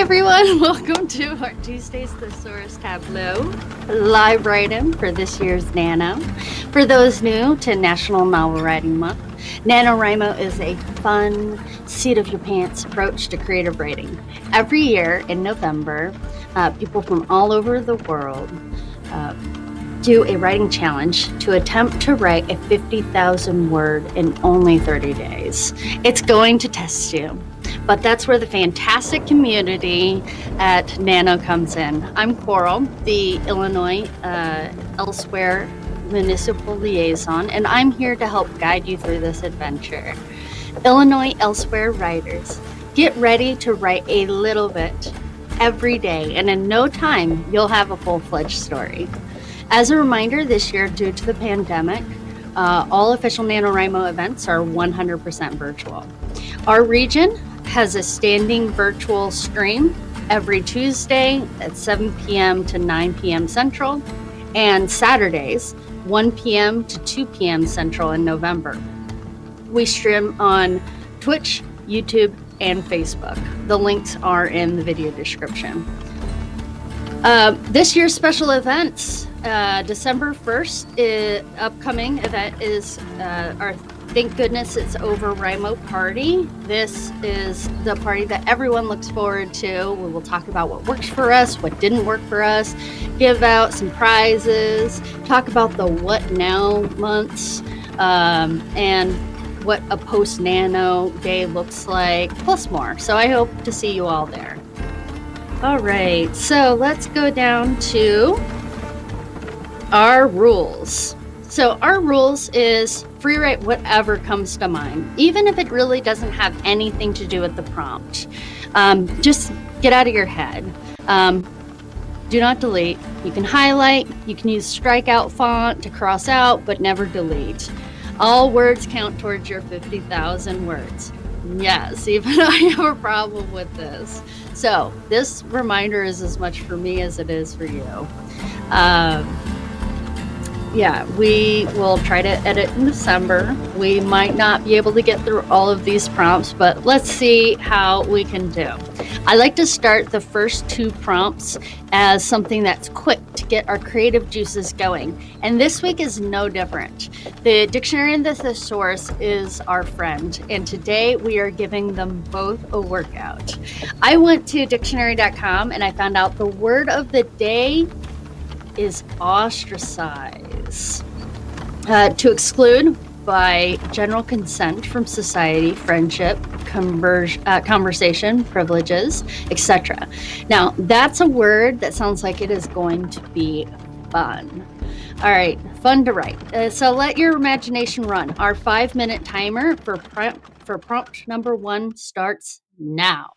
everyone, welcome to our Tuesday's Thesaurus Tableau live write-in for this year's Nano. For those new to National Novel Writing Month, NaNoWriMo is a fun, seat-of-your-pants approach to creative writing. Every year in November, people from all over the world do a writing challenge to attempt to write a 50,000 word in only 30 days. It's going to test you. But that's where the fantastic community at NANO comes in. I'm Coral, the Illinois Elsewhere Municipal Liaison, and I'm here to help guide you through this adventure. Illinois Elsewhere writers, get ready to write a little bit every day, and in no time, you'll have a full-fledged story. As a reminder, this year, due to the pandemic, all official NaNoWriMo events are 100% virtual. Our region has a standing virtual stream every Tuesday at 7 p.m. to 9 p.m. Central, and Saturdays, 1 p.m. to 2 p.m. Central in November. We stream on Twitch, YouTube, and Facebook. The links are in the video description. This year's special events, December 1st, upcoming event is our Thank Goodness It's Over WriMo party. This is the party that everyone looks forward to. We will talk about what works for us, what didn't work for us, give out some prizes, talk about the what now months, and what a post-nano day looks like, plus more. So I hope to see you all there. All right, so let's go down to our rules. So our rules is free write whatever comes to mind, even if it really doesn't have anything to do with the prompt. Just get out of your head. Do not delete. You can highlight, you can use strikeout font to cross out, but never delete. All words count towards your 50,000 words. Yes, even I have a problem with this. So this reminder is as much for me as it is for you. Yeah, we will try to edit in December. We might not be able to get through all of these prompts, but let's see how we can do. I like to start the first two prompts as something that's quick to get our creative juices going. And this week is no different. The Dictionary and the Thesaurus is our friend, and today we are giving them both a workout. I went to dictionary.com and I found out the word of the day is ostracize. To exclude by general consent from society, friendship, conversation, privileges, etc. Now, that's a word that sounds like it is going to be fun. All right, fun to write. So let your imagination run. Our 5-minute timer for prompt number 1 starts now.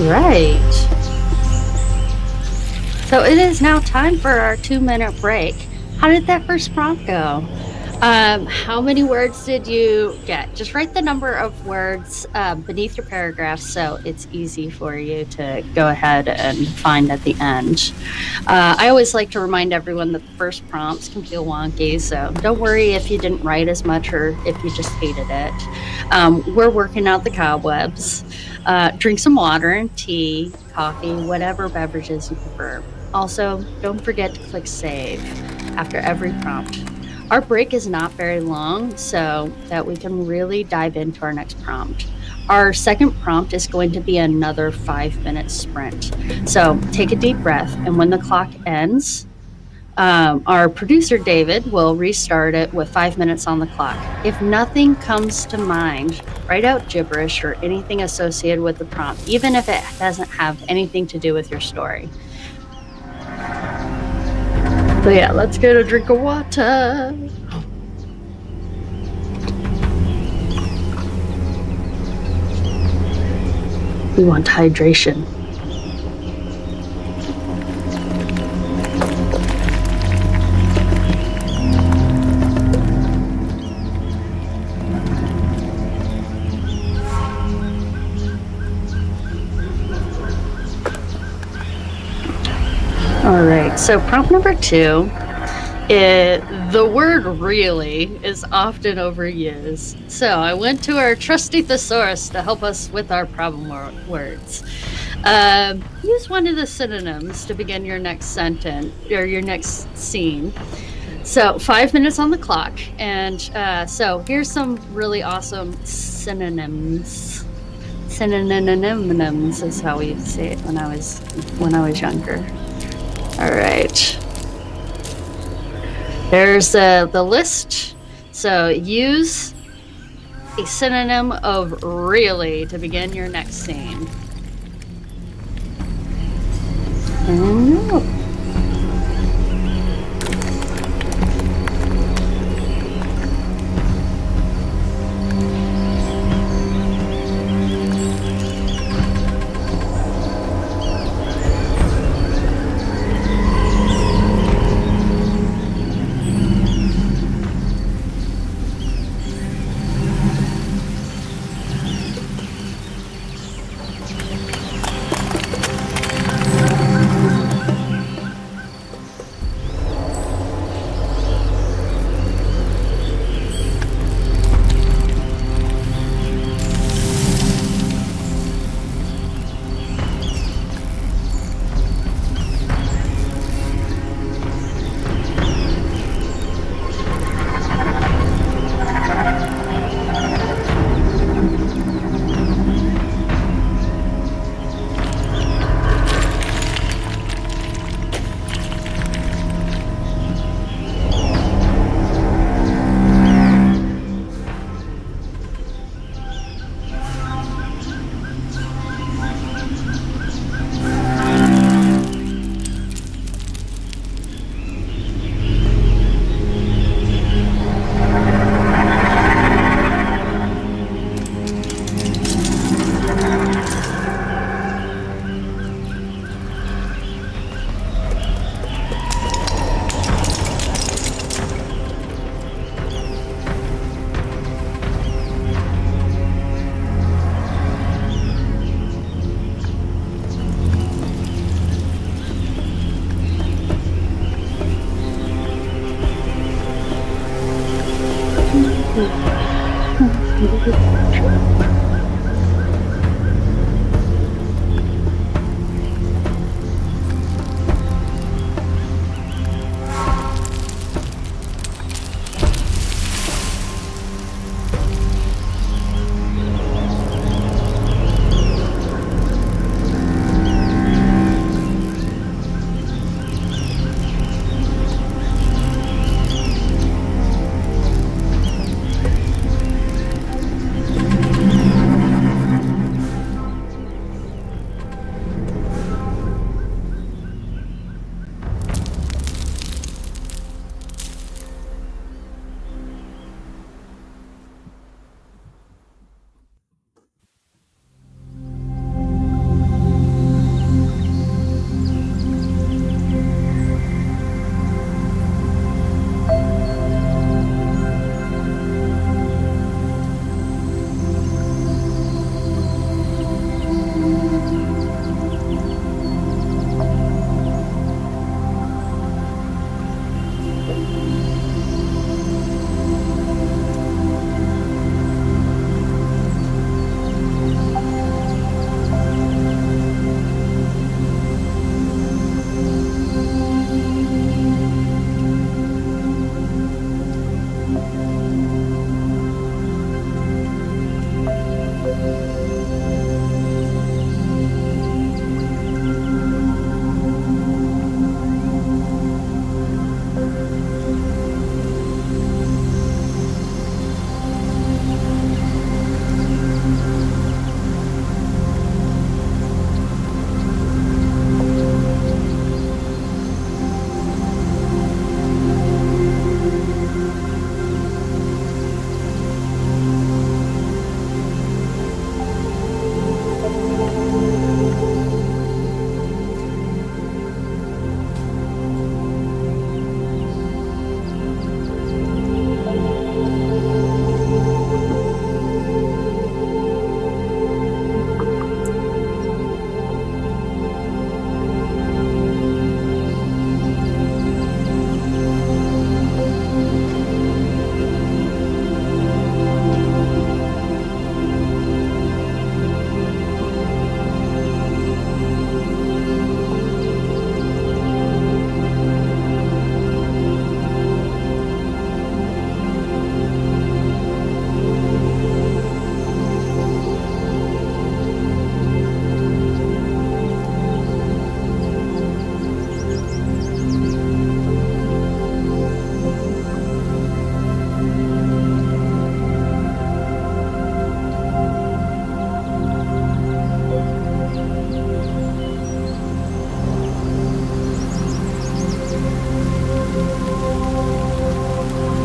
right. So it is now time for our 2-minute break. How did that first prompt go? How many words did you get? Just write the number of words beneath your paragraph so it's easy for you to go ahead and find at the end. I always like to remind everyone that the first prompts can feel wonky, so don't worry if you didn't write as much or if you just hated it. We're working out the cobwebs. Drink some water and tea, coffee, whatever beverages you prefer. Also, don't forget to click save after every prompt. Our break is not very long, so that we can really dive into our next prompt. Our second prompt is going to be another 5-minute sprint. So take a deep breath, and when the clock ends, our producer, David, will restart it with 5 minutes on the clock. If nothing comes to mind, write out gibberish or anything associated with the prompt, even if it doesn't have anything to do with your story. So yeah, let's get a drink of water. We want hydration. All right, so prompt number 2, the word really is often overused. So I went to our trusty thesaurus to help us with our problem words. Use one of the synonyms to begin your next sentence or your next scene. So 5 minutes on the clock, and so here's some really awesome synonyms. Synonyms is how we say it when I was younger. All right. There's the list. So use a synonym of really to begin your next scene.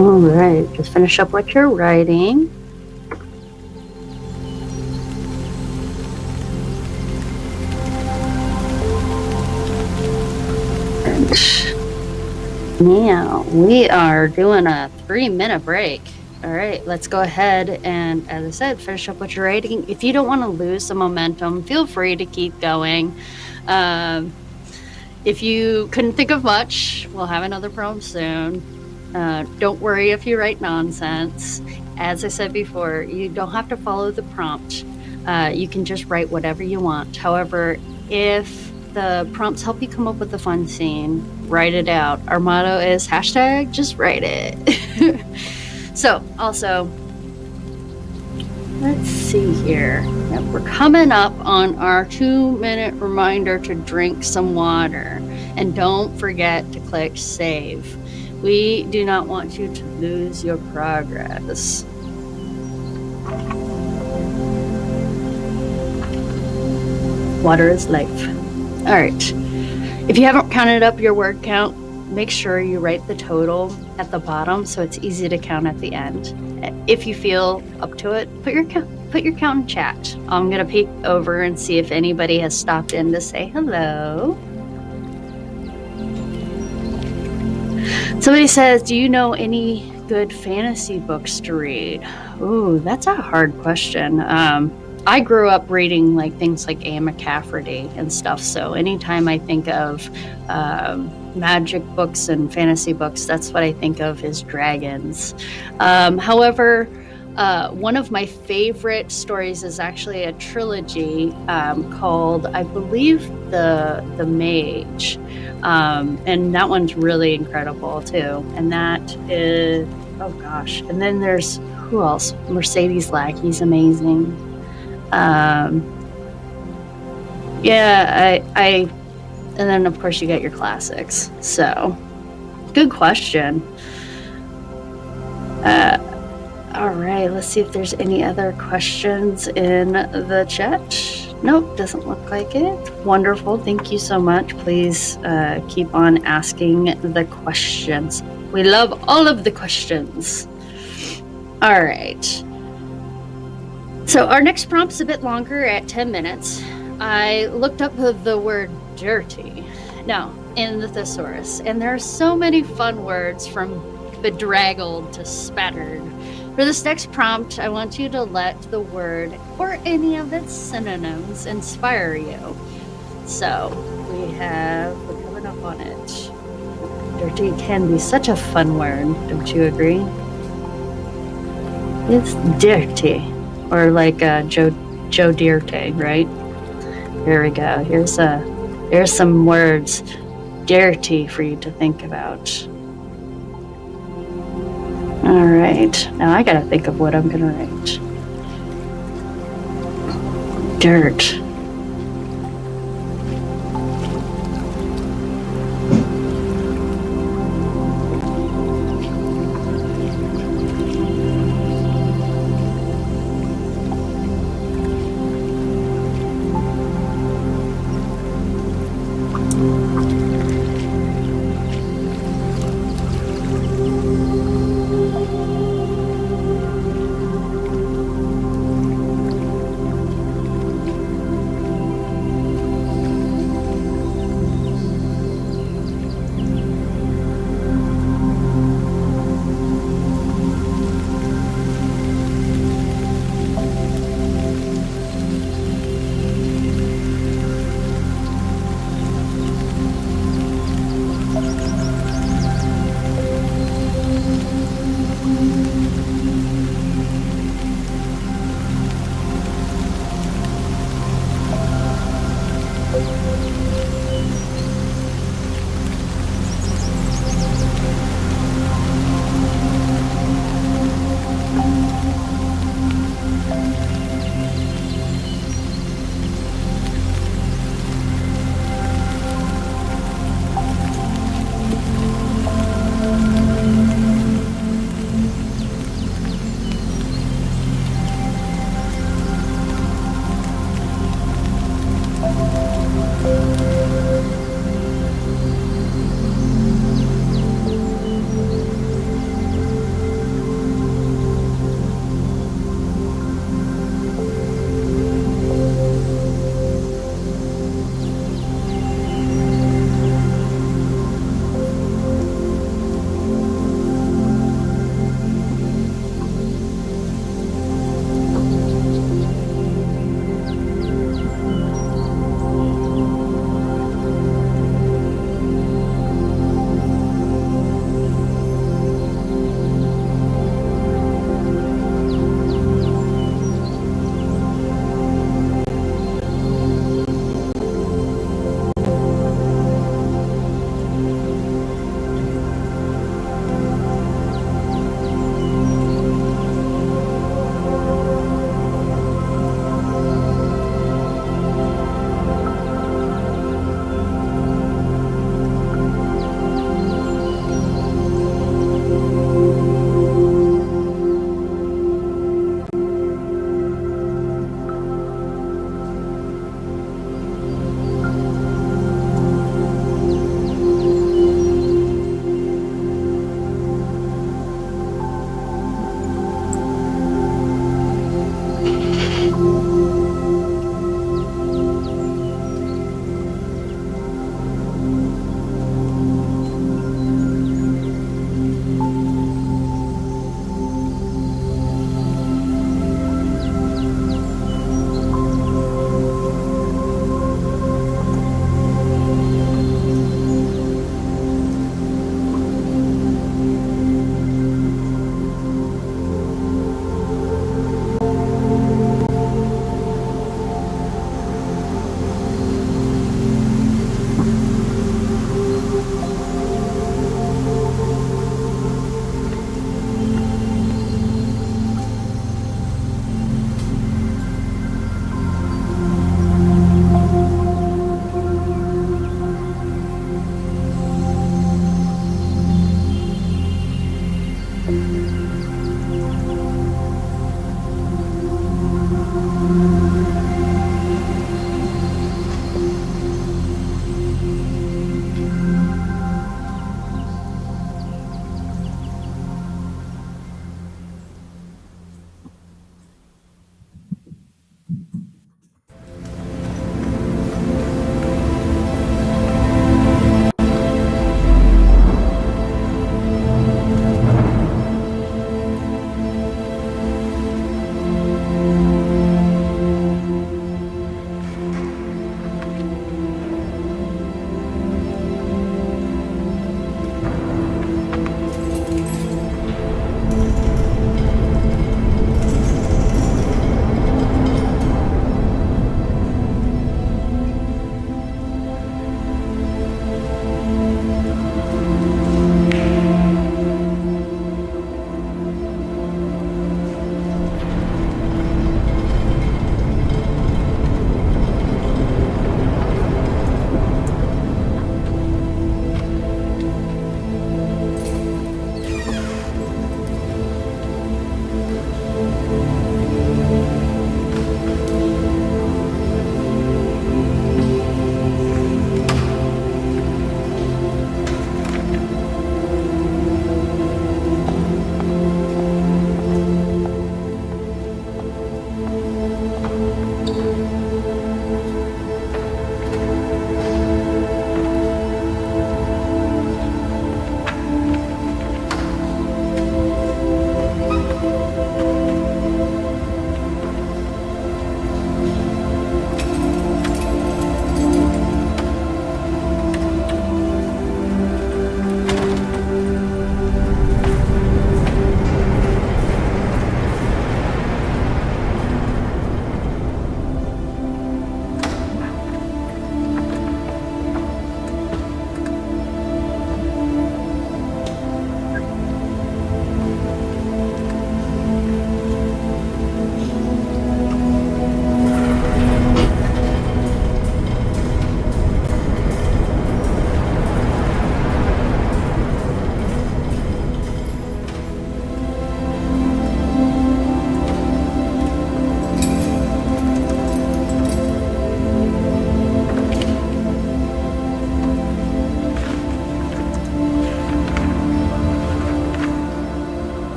All right, just finish up what you're writing. Now we are doing a 3-minute break. All right, let's go ahead and, as I said, finish up what you're writing. If you don't want to lose the momentum, feel free to keep going. If you couldn't think of much, we'll have another prompt soon. Don't worry if you write nonsense. As I said before, you don't have to follow the prompt. You can just write whatever you want. However, if the prompts help you come up with a fun scene, write it out. Our motto is hashtag just write it. So also, let's see here. Yep, we're coming up on our 2-minute reminder to drink some water. And don't forget to click save. We do not want you to lose your progress. Water is life. All right. If you haven't counted up your word count, make sure you write the total at the bottom so it's easy to count at the end. If you feel up to it, put your count in chat. I'm going to peek over and see if anybody has stopped in to say hello. Somebody says, do you know any good fantasy books to read? Ooh, that's a hard question. I grew up reading like things like Anne McCafferty and stuff. So anytime I think of magic books and fantasy books, that's what I think of is dragons. However, one of my favorite stories is actually a trilogy called, I believe, The Mage. And that one's really incredible too. And that is, oh gosh. And then there's, who else? Mercedes Lackey's amazing. Yeah, and then of course you get your classics. So, good question. All right, let's see if there's any other questions in the chat. Nope, doesn't look like it. Wonderful, thank you so much. Please keep on asking the questions. We love all of the questions. All right. So our next prompt's a bit longer at 10 minutes. I looked up the word dirty now in the thesaurus, and there are so many fun words from bedraggled to spattered. For this next prompt, I want you to let the word or any of its synonyms inspire you. So we're coming up on it. Dirty can be such a fun word, don't you agree? It's dirty. Or like Joe Dirte, right? Here we go. Here's some words, dirty, for you to think about. All right. Now I gotta think of what I'm gonna write. Dirt.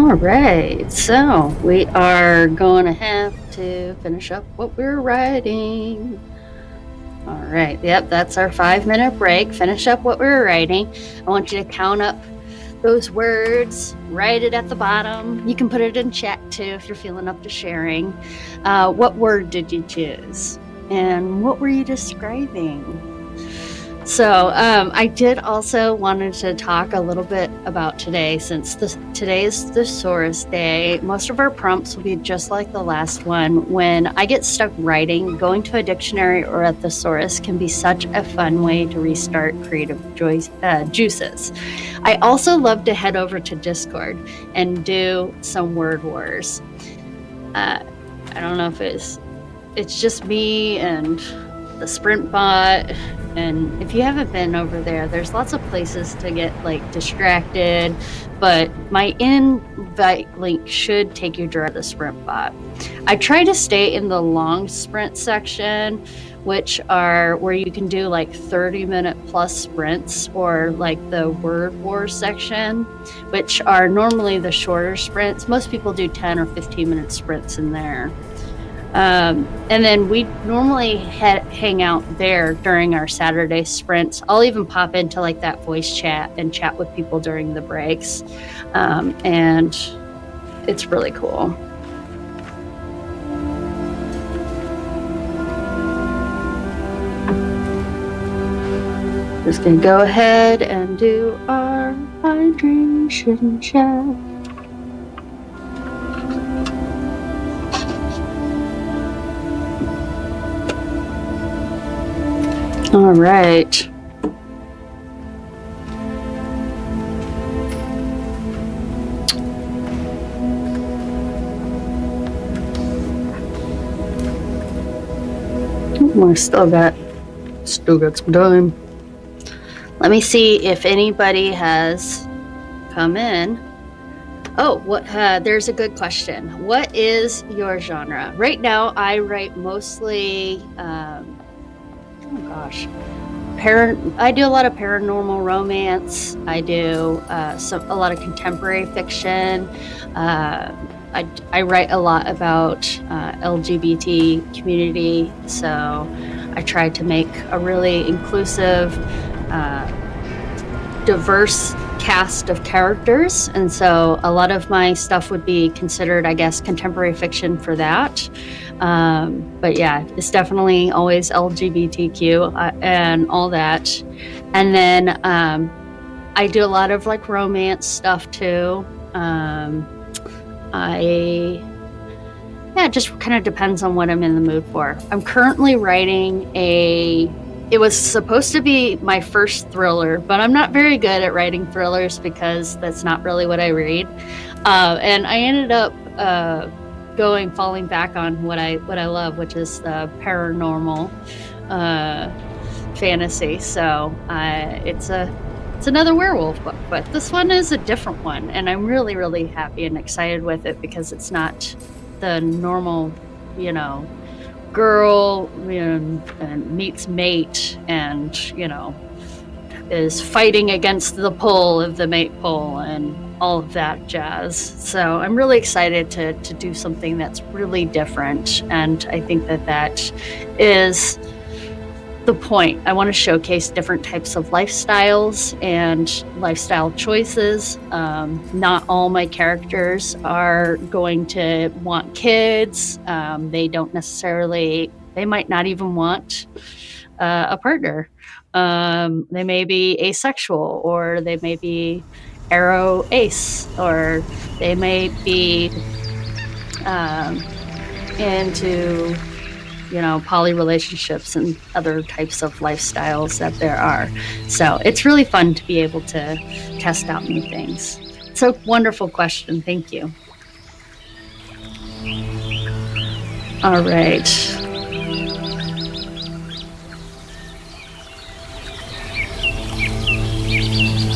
All right, so we are going to have to finish up what we're writing. All right, yep, that's our 5-minute break. Finish up what we're writing. I want you to count up those words, write it at the bottom. You can put it in chat too if you're feeling up to sharing. What word did you choose? And what were you describing? So I did also wanted to talk a little bit about today, since today is Thesaurus Day. Most of our prompts will be just like the last one. When I get stuck writing, going to a dictionary or a thesaurus can be such a fun way to restart creative juices. I also love to head over to Discord and do some word wars. I don't know if it's just me and the Sprint bot. And if you haven't been over there, there's lots of places to get like distracted, but my invite link should take you directly to the Sprint bot. I try to stay in the long sprint section, which are where you can do like 30-minute plus sprints, or like the word war section, which are normally the shorter sprints. Most people do 10 or 15-minute sprints in there. And then we normally hang out there during our Saturday sprints. I'll even pop into like that voice chat and chat with people during the breaks. And it's really cool. Just gonna go ahead and do our hydration chat. All right. I still got some time. Let me see if anybody has come in. Oh, there's a good question. What is your genre? Right now, I write mostly, I do a lot of paranormal romance. I do a lot of contemporary fiction. I write a lot about LGBT community, so I try to make a really inclusive, diverse cast of characters, and so a lot of my stuff would be considered, I guess, contemporary fiction for that. But yeah, it's definitely always LGBTQ and all that. And then I do a lot of like romance stuff too. It just kind of depends on what I'm in the mood for. I'm currently writing it was supposed to be my first thriller, but I'm not very good at writing thrillers because that's not really what I read. And I ended up falling back on what I love, which is the paranormal fantasy. So it's another werewolf book, but this one is a different one, and I'm really, really happy and excited with it because it's not the normal, girl and meets mate and is fighting against the pull of the mate pull and all of that jazz. So I'm really excited to do something that's really different, and I think that is the point. I want to showcase different types of lifestyles and lifestyle choices. Not all my characters are going to want kids. They might not even want a partner. They may be asexual, or they may be aro ace, or they may be into poly relationships and other types of lifestyles that there are. So it's really fun to be able to test out new things. It's a wonderful question. Thank you. All right.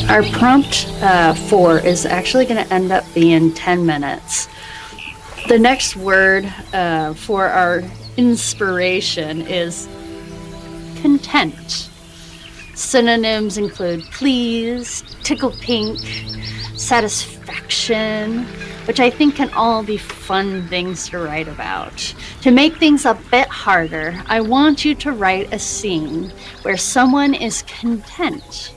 Our prompt 4 is actually going to end up being 10 minutes. The next word for our inspiration is content. Synonyms include please, tickle pink, satisfaction, which I think can all be fun things to write about. To make things a bit harder, I want you to write a scene where someone is content,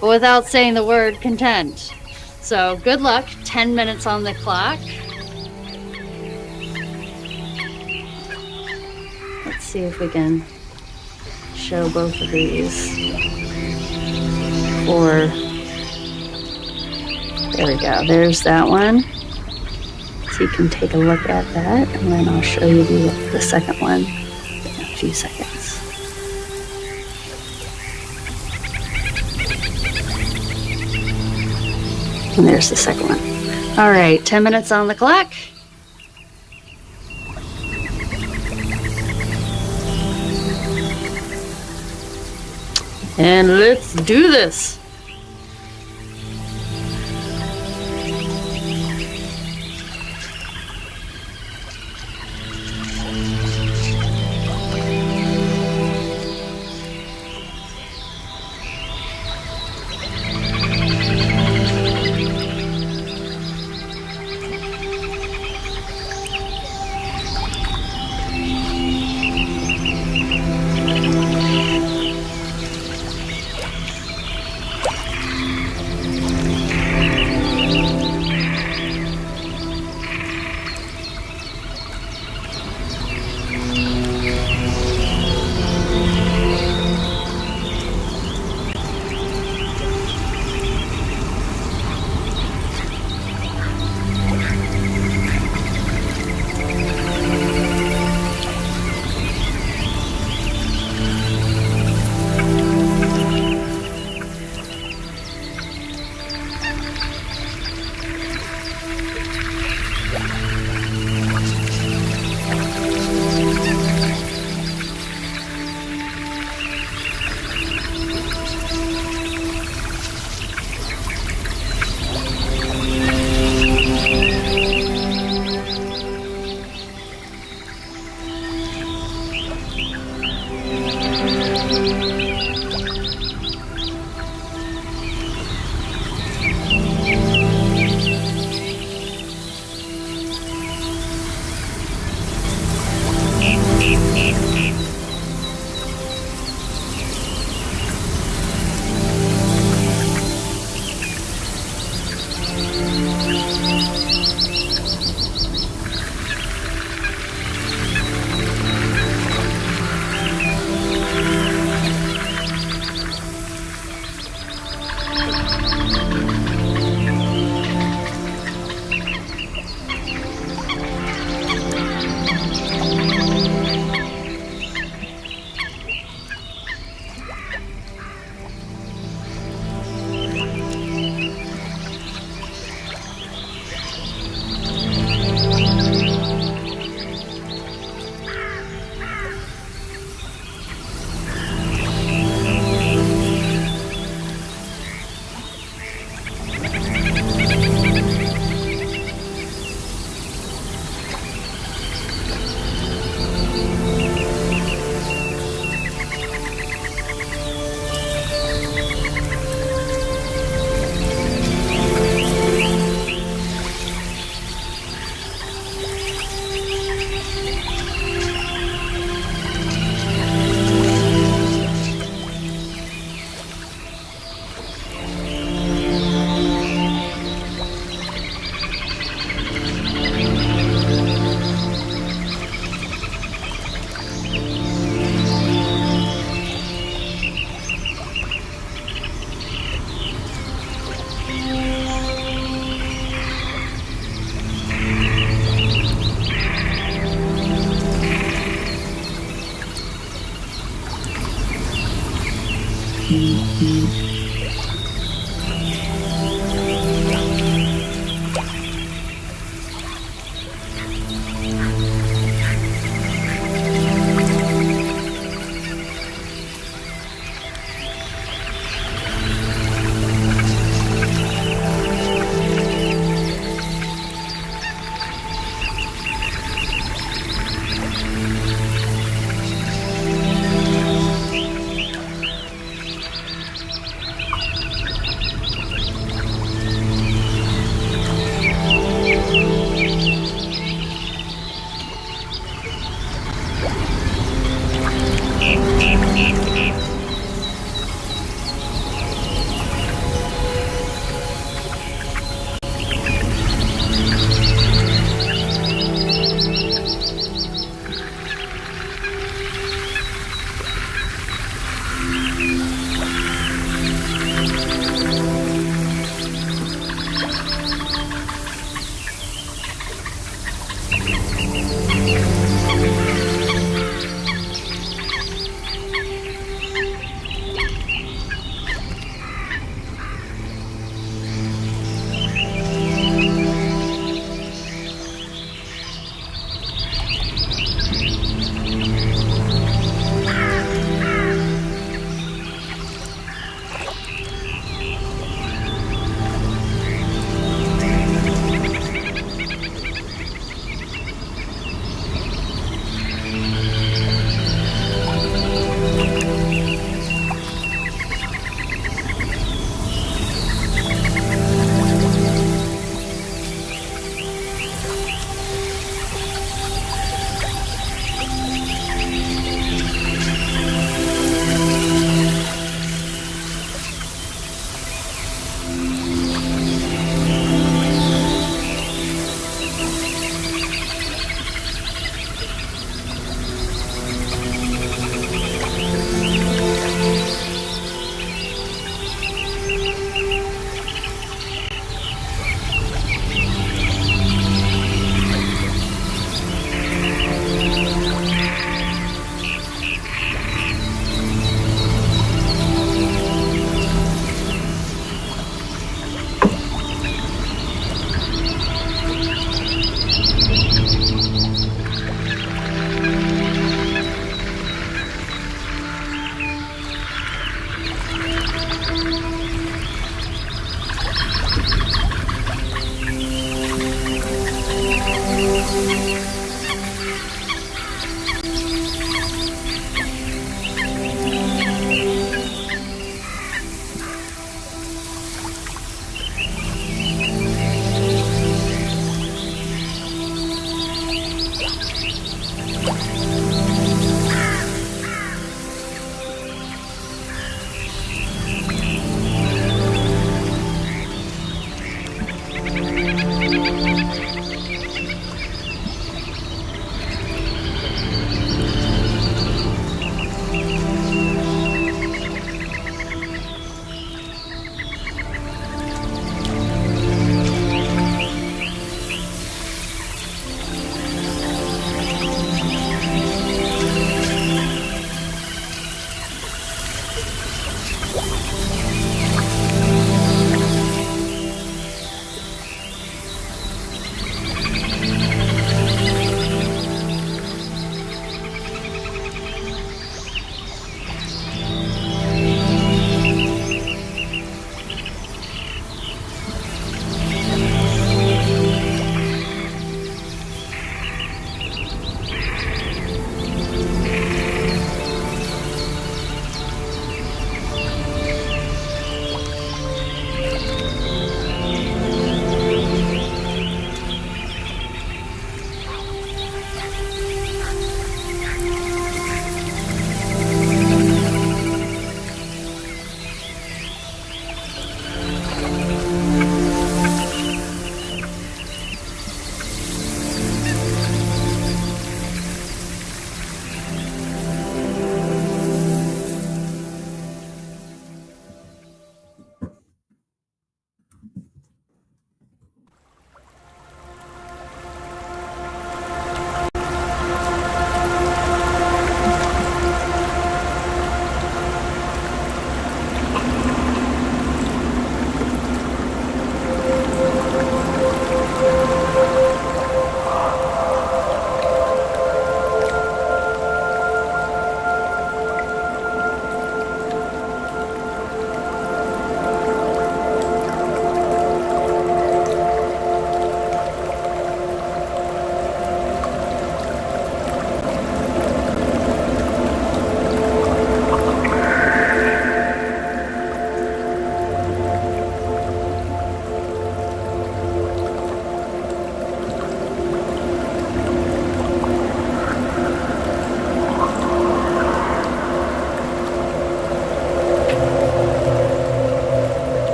but without saying the word content. So good luck, 10 minutes on the clock. Let's see if we can show both of these. Or, there we go, there's that one. So you can take a look at that, and then I'll show you the second one in a few seconds. And there's the second one. All right, 10 minutes on the clock. And let's do this.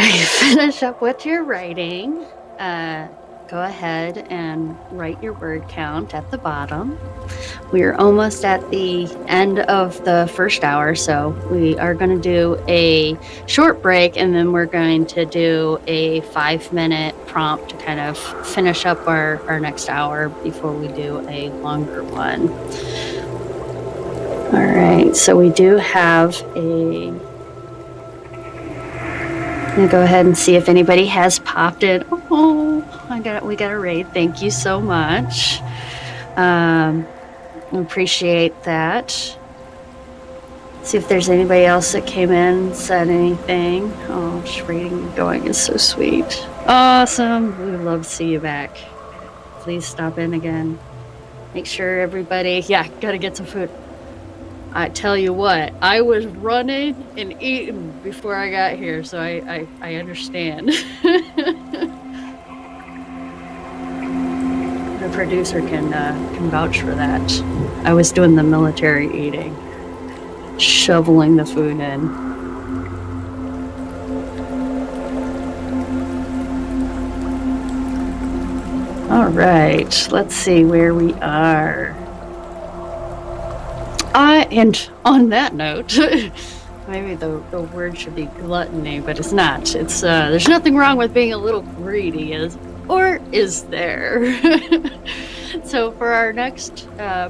you finish up with your writing, go ahead and write your word count at the bottom. We are almost at the end of the first hour, so we are going to do a short break, and then we're going to do a 5-minute prompt to kind of finish up our next hour before we do a longer one. All right, so we do have I'm gonna go ahead and see if anybody has popped in. Oh, we got a raid. Thank you so much. Appreciate that. See if there's anybody else that came in and said anything. Oh, just reading and going is so sweet. Awesome. We would love to see you back. Please stop in again. Make sure everybody, gotta get some food. I tell you what, I was running and eating before I got here, so I understand. The producer can vouch for that. I was doing the military eating, shoveling the food in. All right, let's see where we are. And on that note, maybe the word should be gluttony, but it's not. It's there's nothing wrong with being a little greedy, or is there? So for our next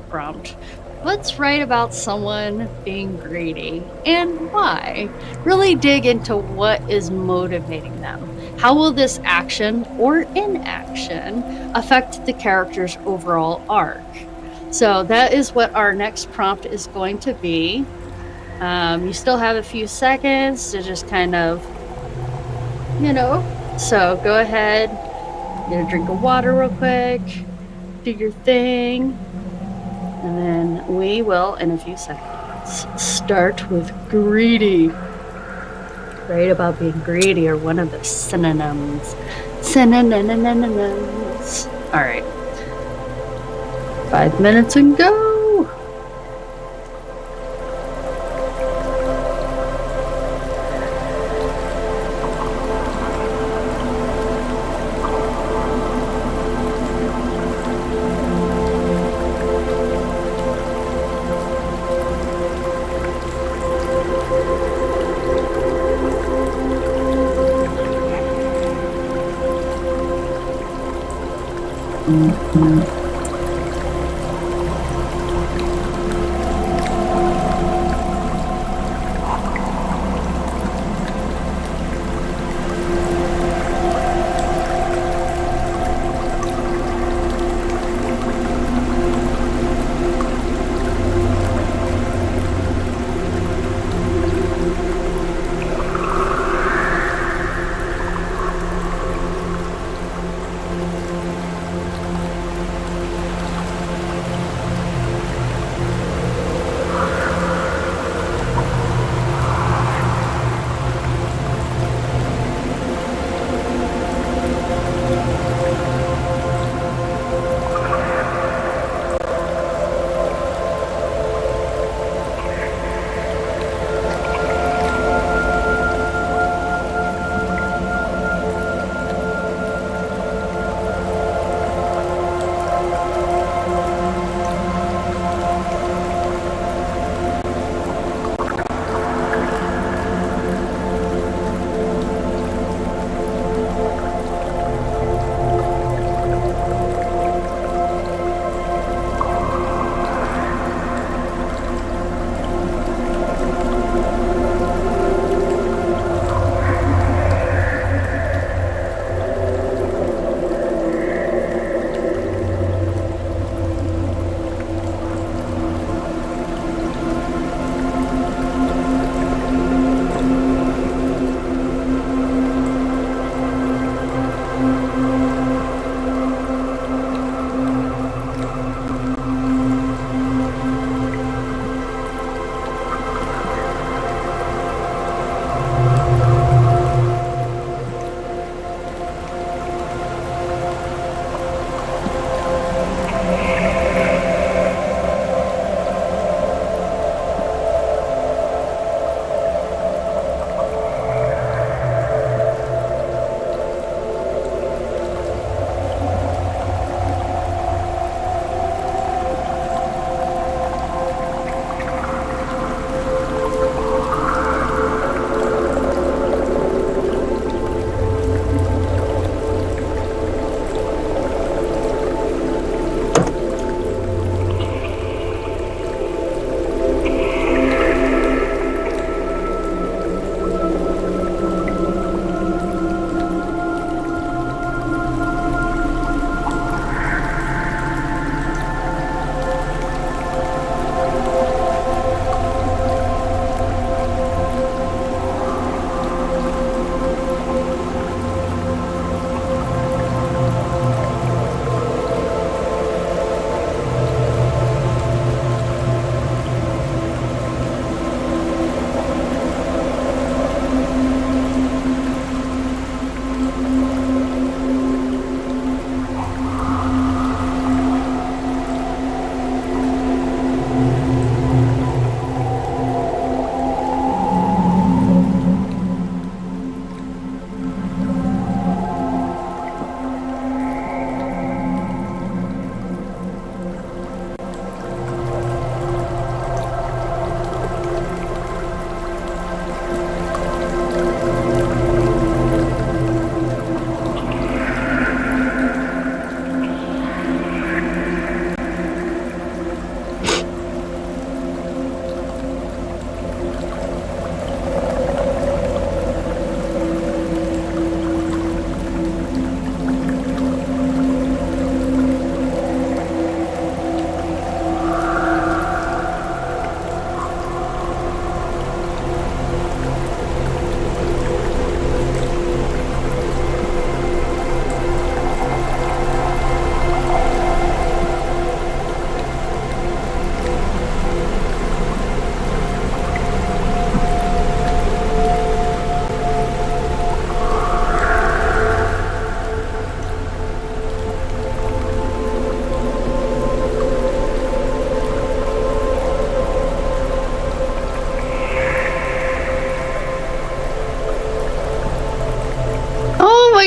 prompt, let's write about someone being greedy and why. Really dig into what is motivating them. How will this action or inaction affect the character's overall arc? So that is what our next prompt is going to be. You still have a few seconds to just kind of, so go ahead, get a drink of water real quick, do your thing, and then we will, in a few seconds, start with greedy. Right about being greedy, or one of the synonyms. Synonyms. All right. 5 minutes and go.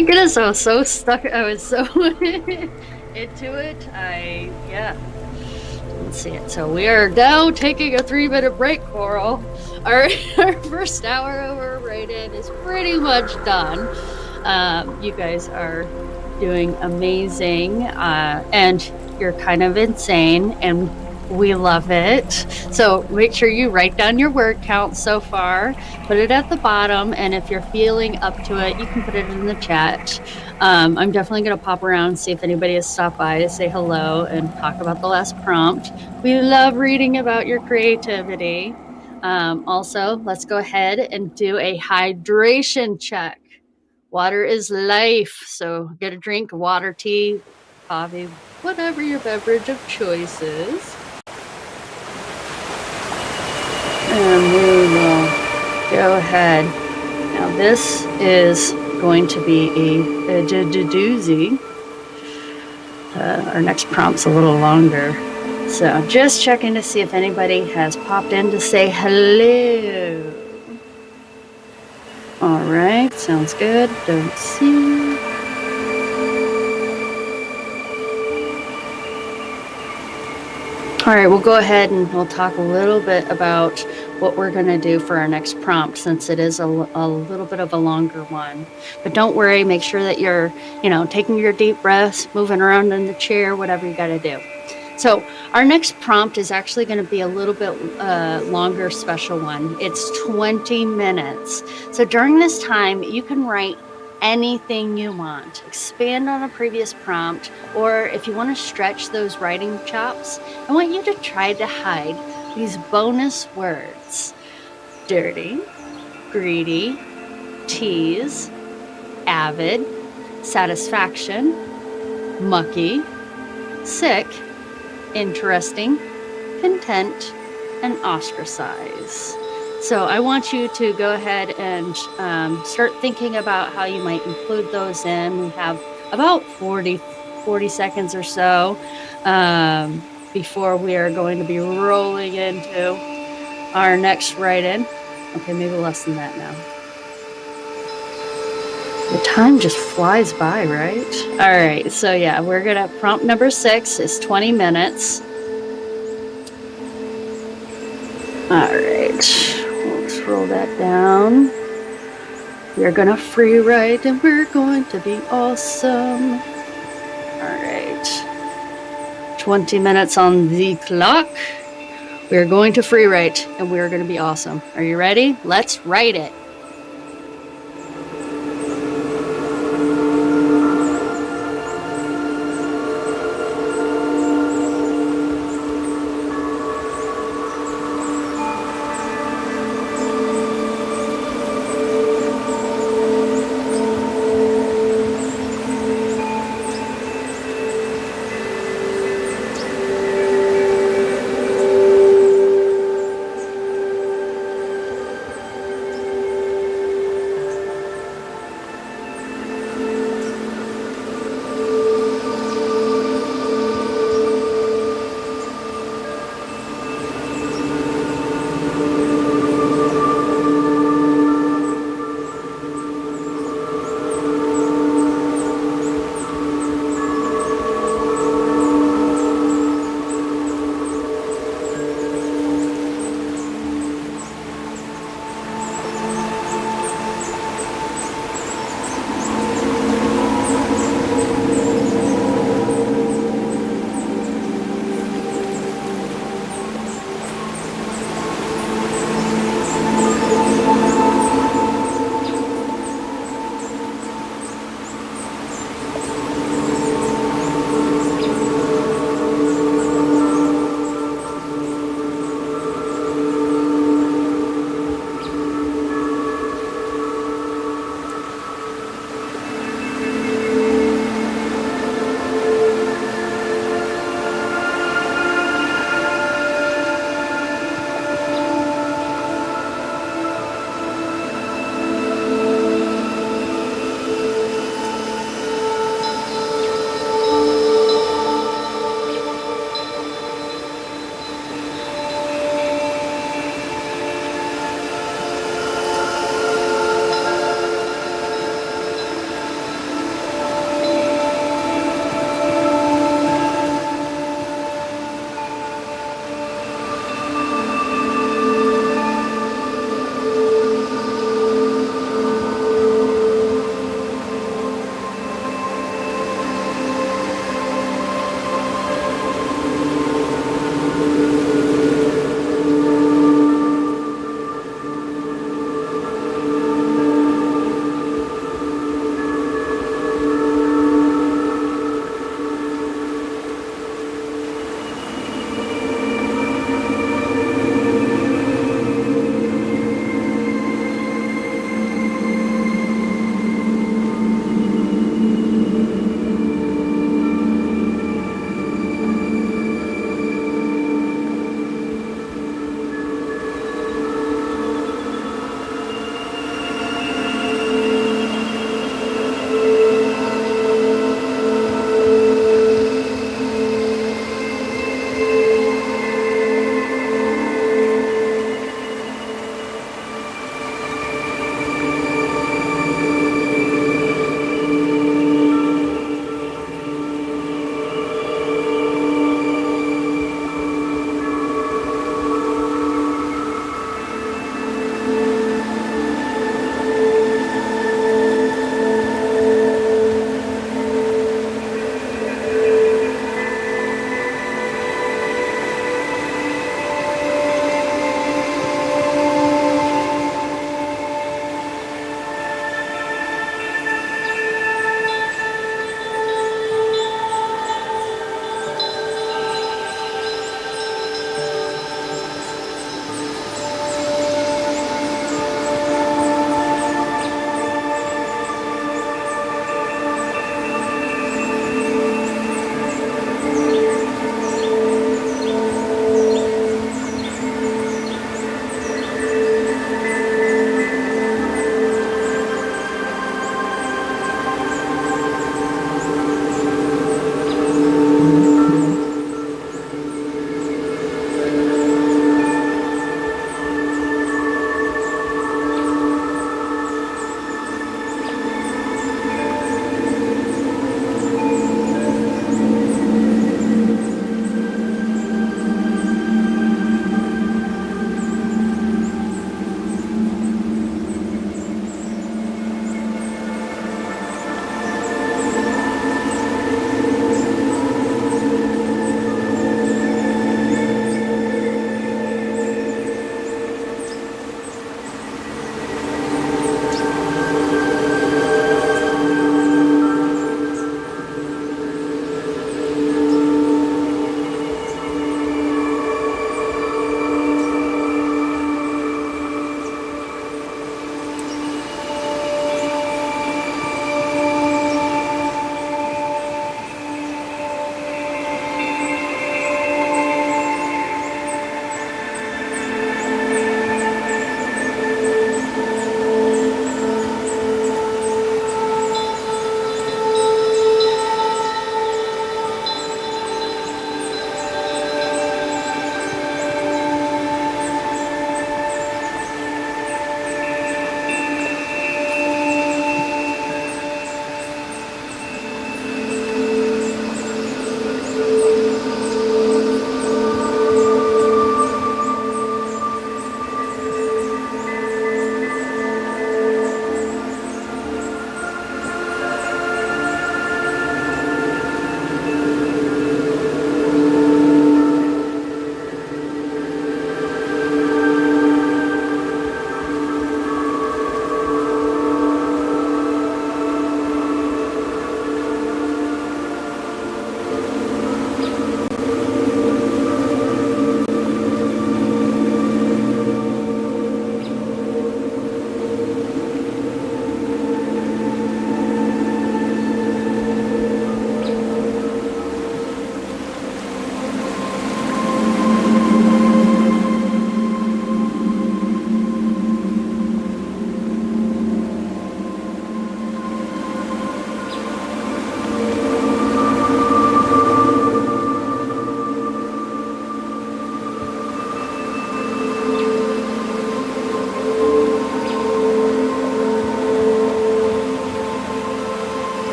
my goodness, I was so stuck. I was so into it. Yeah. Let's see it. So we are now taking a 3-minute break, Coral. Our first hour overrated is pretty much done. You guys are doing amazing, and you're kind of insane, and we love it. So make sure you write down your word count so far, put it at the bottom, and if you're feeling up to it, you can put it in the chat. I'm definitely going to pop around and see if anybody has stopped by to say hello and talk about the last prompt. We love reading about your creativity. Also, let's go ahead and do a hydration check. Water is life, so get a drink, water, tea, coffee, whatever your beverage of choice is. And we will go ahead. Now this is going to be a doozy. Our next prompt's a little longer. So just checking to see if anybody has popped in to say hello. All right, sounds good. Don't see. All right, we'll go ahead and we'll talk a little bit about what we're going to do for our next prompt, since it is a little bit of a longer one. But don't worry, make sure that you're, taking your deep breaths, moving around in the chair, whatever you got to do. So our next prompt is actually going to be a little bit longer, special one. It's 20 minutes. So during this time, you can write anything you want, expand on a previous prompt, or if you want to stretch those writing chops, I want you to try to hide these bonus words: dirty, greedy, tease, avid, satisfaction, mucky, sick, interesting, content, and ostracize. So I want you to go ahead and start thinking about how you might include those in. We have about 40 seconds or so before we are going to be rolling into our next write-in. Okay, maybe less than that now. The time just flies by, right? All right, so yeah, we're gonna, prompt number 6 is 20 minutes. All right, let's roll that down. We're gonna free write and we're going to be awesome. All right, 20 minutes on the clock. We're going to free write and we're gonna be awesome. Are you ready? Let's write it.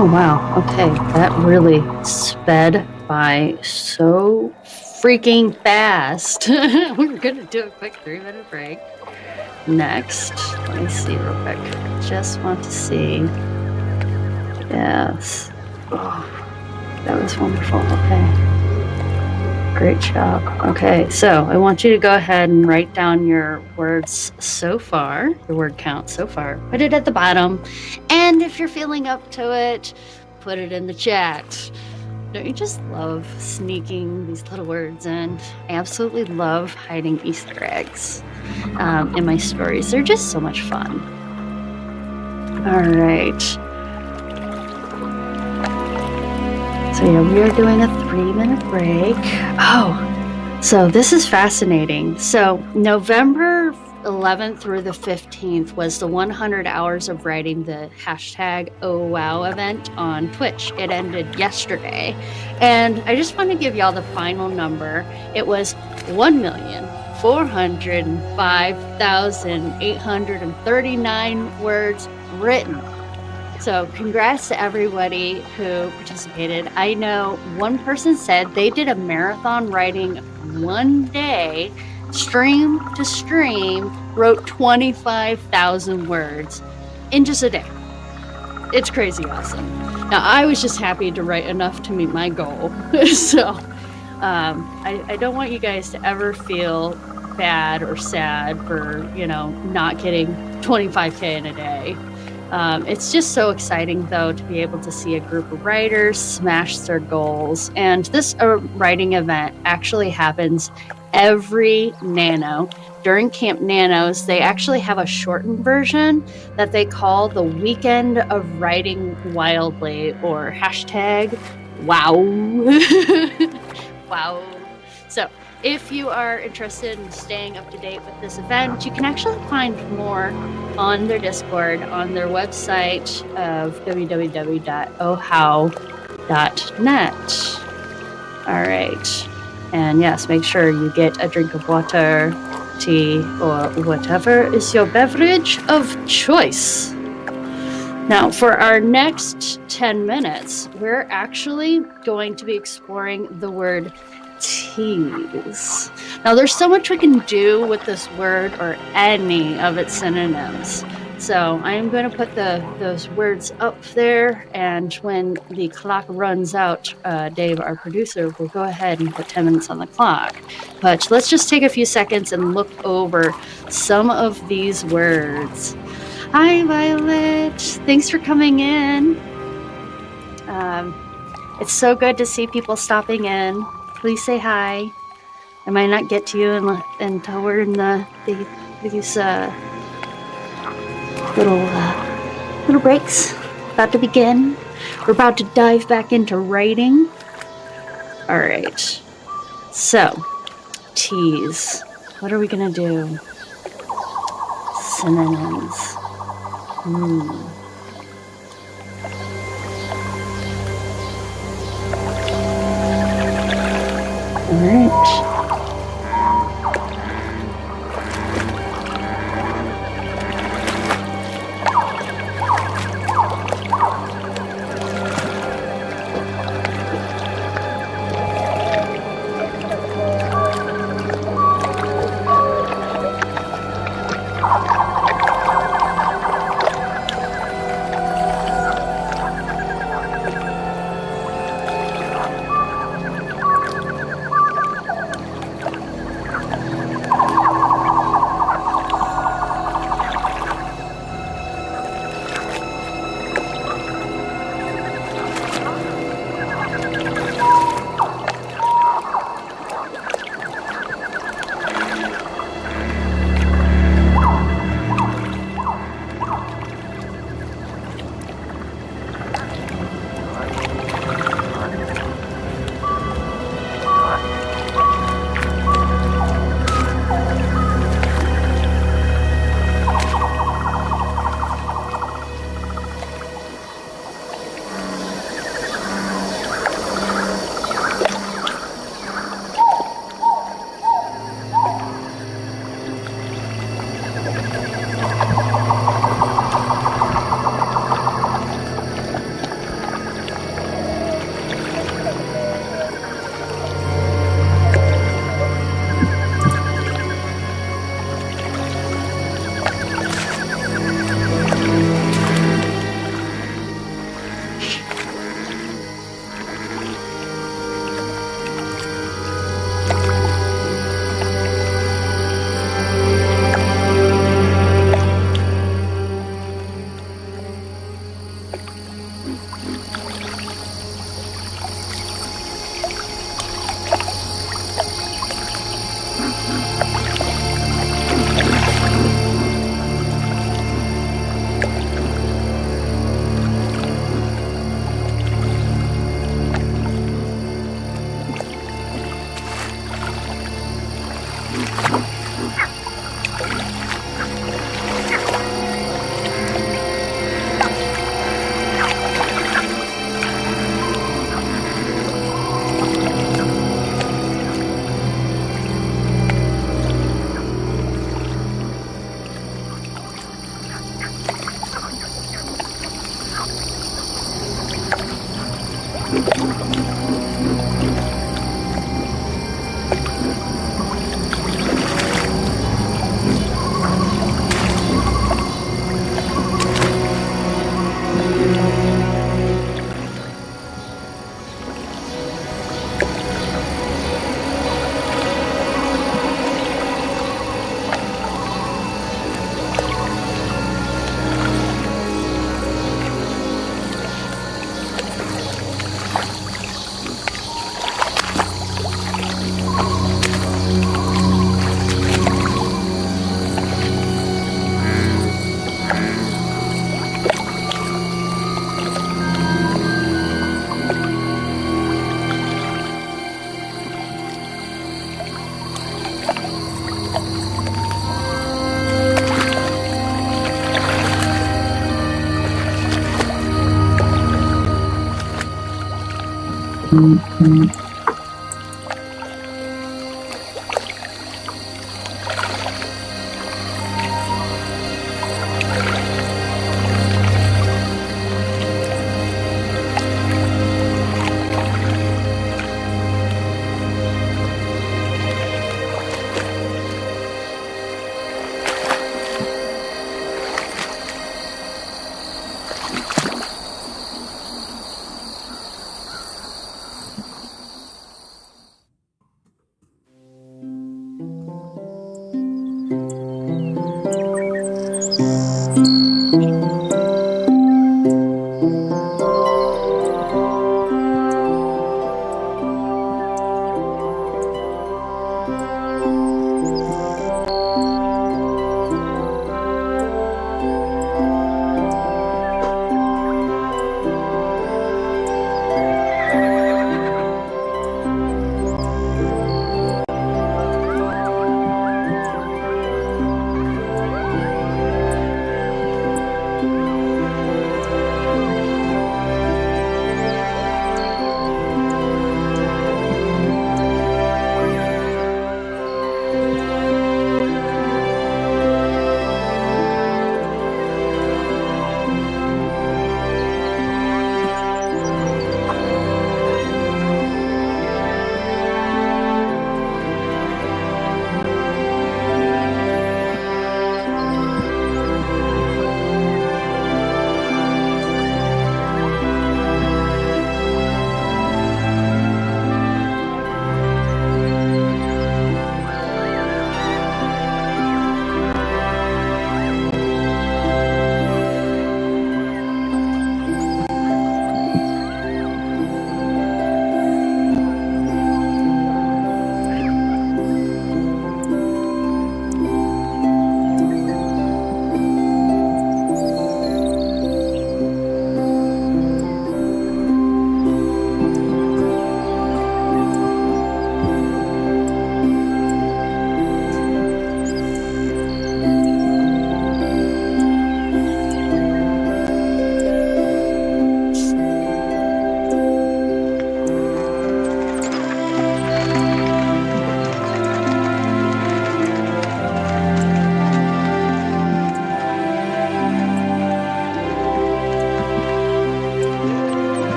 Oh, wow. Okay. That really sped by so freaking fast. We're going to do a quick 3-minute break. Next, let me see real quick. Just want to see. Yes. Oh, that was wonderful. Okay. Great job. Okay, so I want you to go ahead and write down your words so far, your word count so far. Put it at the bottom. And if you're feeling up to it, put it in the chat. Don't you just love sneaking these little words in? I absolutely love hiding Easter eggs in my stories. They're just so much fun. All right. So yeah, we are doing a 3-minute break. Oh, so this is fascinating. So November 11th through the 15th was the 100 hours of writing the hashtag #OhWow event on Twitch. It ended yesterday. And I just want to give y'all the final number. It was 1,405,839 words written. So congrats to everybody who participated. I know one person said they did a marathon writing one day, stream to stream, wrote 25,000 words in just a day. It's crazy awesome. Now, I was just happy to write enough to meet my goal. So I don't want you guys to ever feel bad or sad for, not getting 25K in a day. It's just so exciting, though, to be able to see a group of writers smash their goals. And this writing event actually happens every Nano. During Camp Nanos, they actually have a shortened version that they call the Weekend of Writing Wildly, or hashtag WOW. Wow. So if you are interested in staying up to date with this event, you can actually find more on their Discord, on their website of www.ohhow.net. All right. And yes, make sure you get a drink of water, tea, or whatever is your beverage of choice. Now, for our next 10 minutes, we're actually going to be exploring the word tease. Now, there's so much we can do with this word or any of its synonyms. So I'm going to put those words up there, and when the clock runs out, Dave, our producer, will go ahead and put 10 minutes on the clock. But let's just take a few seconds and look over some of these words. Hi, Violet. Thanks for coming in. It's so good to see people stopping in. Please say hi. I might not get to you until we're in these little breaks about to begin. We're about to dive back into writing. All right. So, tease. What are we gonna do? Synonyms. All right.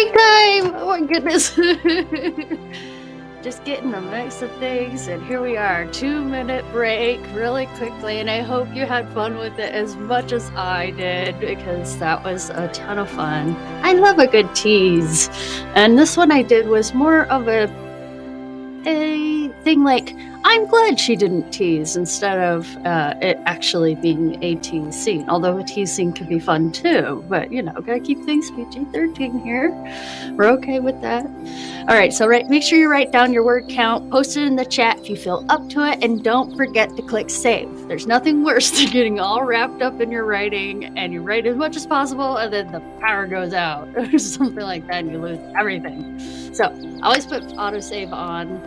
break time! Oh my goodness. Just getting the mix of things, and here we are, 2-minute break really quickly, and I hope you had fun with it as much as I did, because that was a ton of fun. I love a good tease, and this one I did was more of a thing like, I'm glad she didn't tease, instead of it actually being a tease scene. Although a tease scene could be fun too, but you know, gotta keep things PG-13 here. We're okay with that. All right, so make sure you write down your word count, post it in the chat if you feel up to it, and don't forget to click save. There's nothing worse than getting all wrapped up in your writing, and you write as much as possible, and then the power goes out or something like that, and you lose everything. So always put autosave on.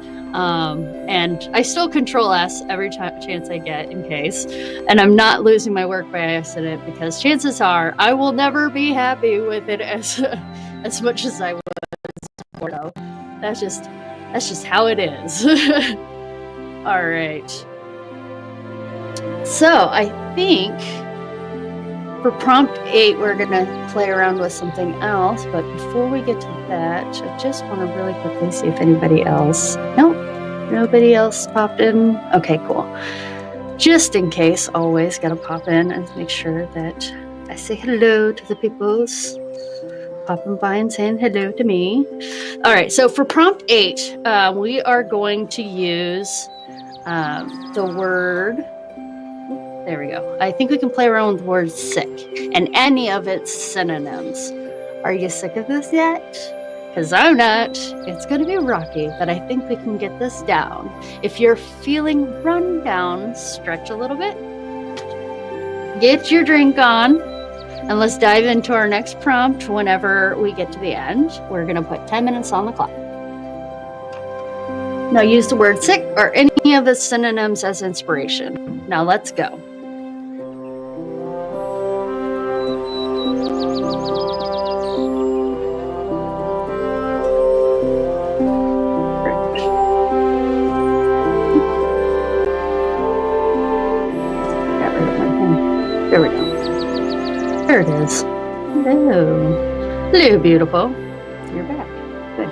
And I still Control S every chance I get in case, and I'm not losing my work by accident, because chances are I will never be happy with it as much as I was before. So that's just how it is. All right. So I think for prompt 8, we're gonna play around with something else, but before we get to that, I just want to really quickly see if anybody else. Nope, nobody else popped in. Okay, cool. Just in case, always gotta pop in and make sure that I say hello to the peoples popping by and saying hello to me. All right, so for prompt 8, we are going to use the word. There we go. I think we can play around with the word sick and any of its synonyms. Are you sick of this yet? Because I'm not. It's going to be rocky, but I think we can get this down. If you're feeling run down, stretch a little bit. Get your drink on. And let's dive into our next prompt whenever we get to the end. We're going to put 10 minutes on the clock. Now use the word sick or any of its synonyms as inspiration. Now let's go. There we go. There it is. Hello. Hello, beautiful. You're back. Good.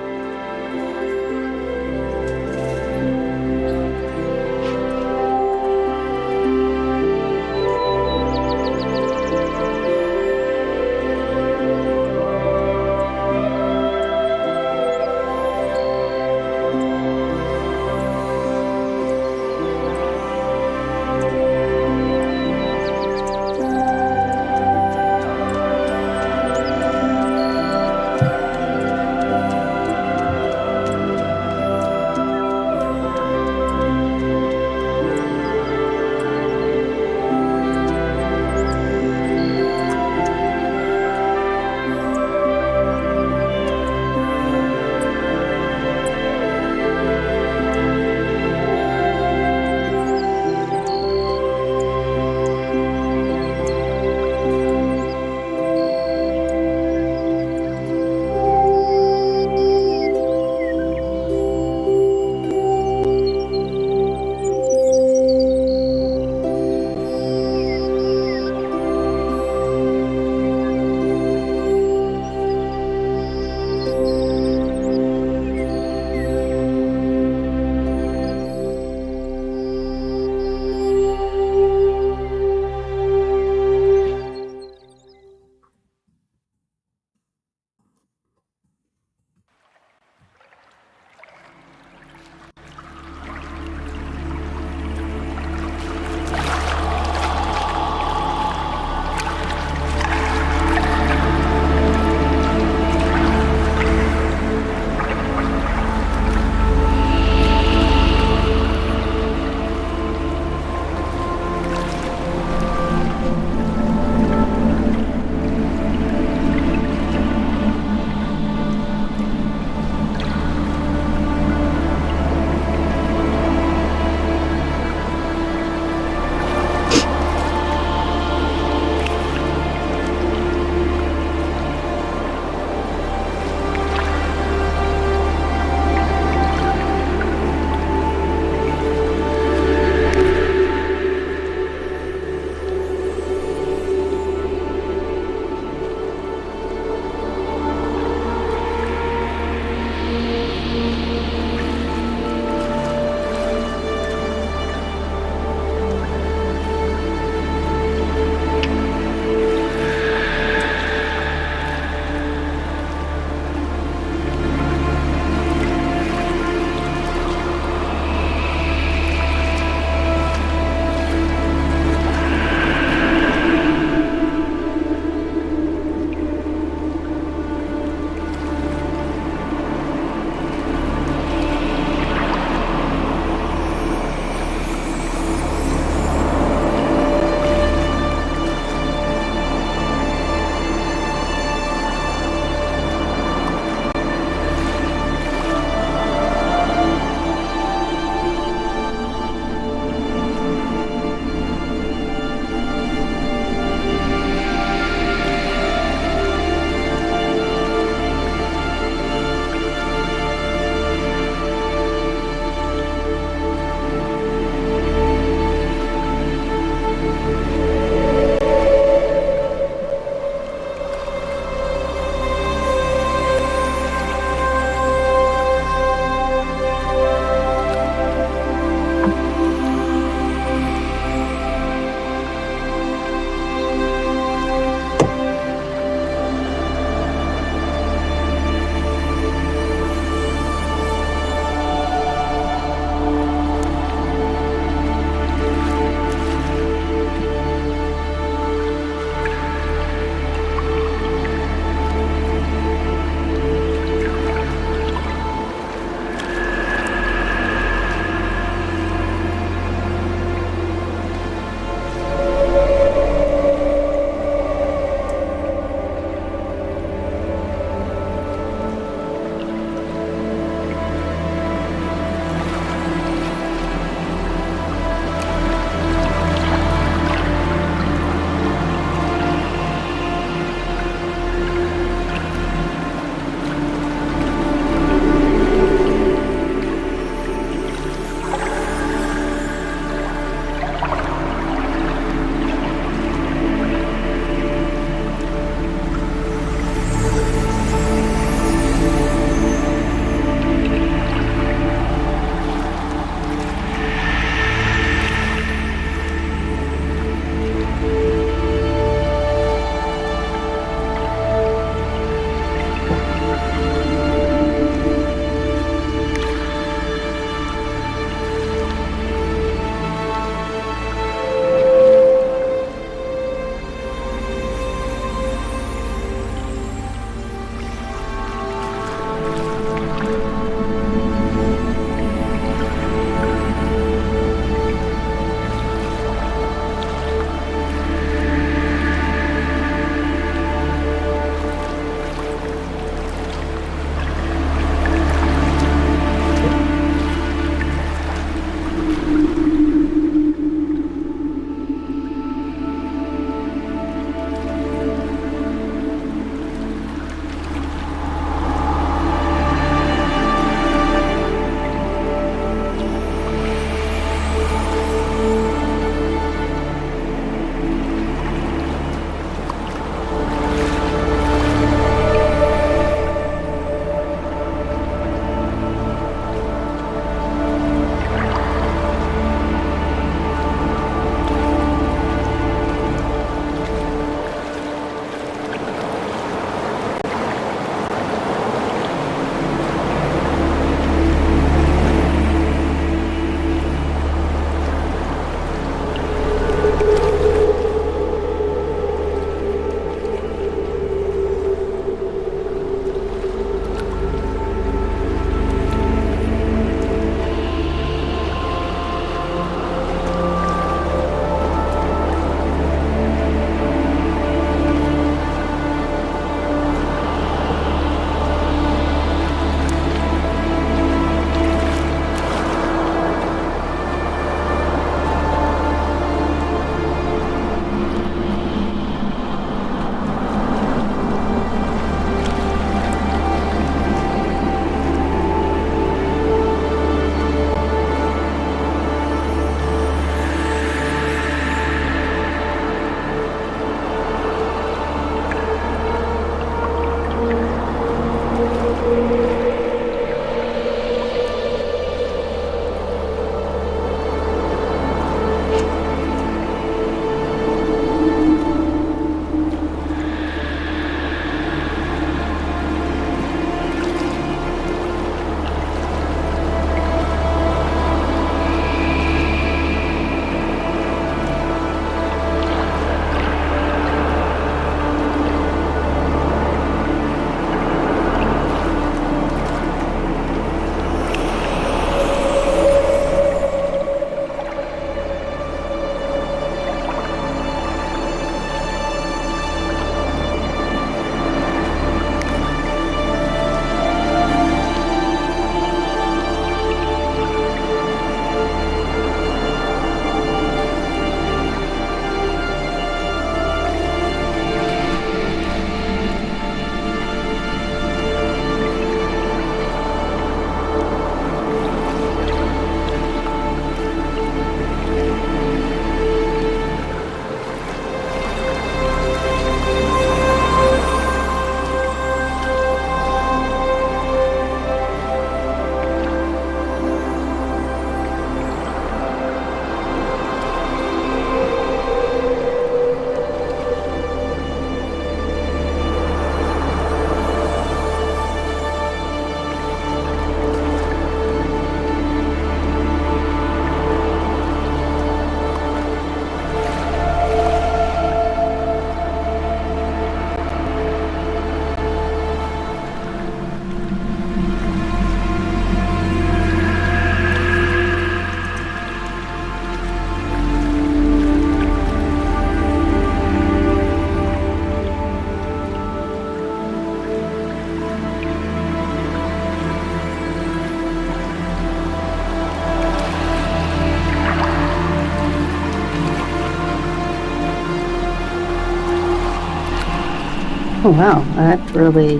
Oh, wow. That really...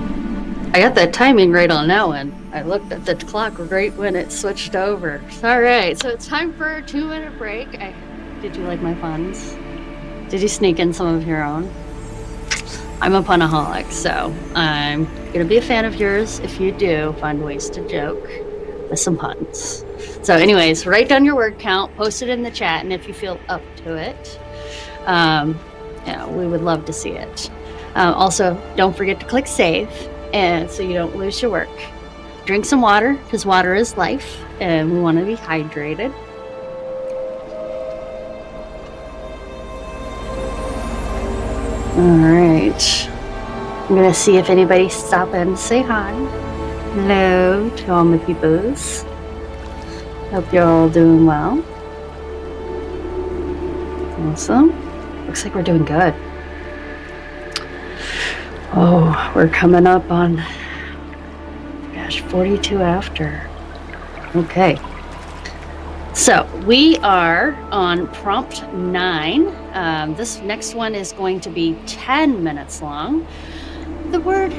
I got that timing right on that one. I looked at the clock right when it switched over. All right. So it's time for a 2-minute break. Did you like my puns? Did you sneak in some of your own? I'm a punaholic, so I'm going to be a fan of yours if you do find ways to joke with some puns. So anyways, write down your word count, post it in the chat, and if you feel up to it, we would love to see it. Also, don't forget to click save, and so you don't lose your work. Drink some water, because water is life, and we want to be hydrated. All right. I'm going to see if anybody stop in to say hi. Hello to all my peoples. Hope you're all doing well. Awesome. Looks like we're doing good. Oh, we're coming up on, 42 after. Okay. So we are on prompt 9. This next one is going to be 10 minutes long. The word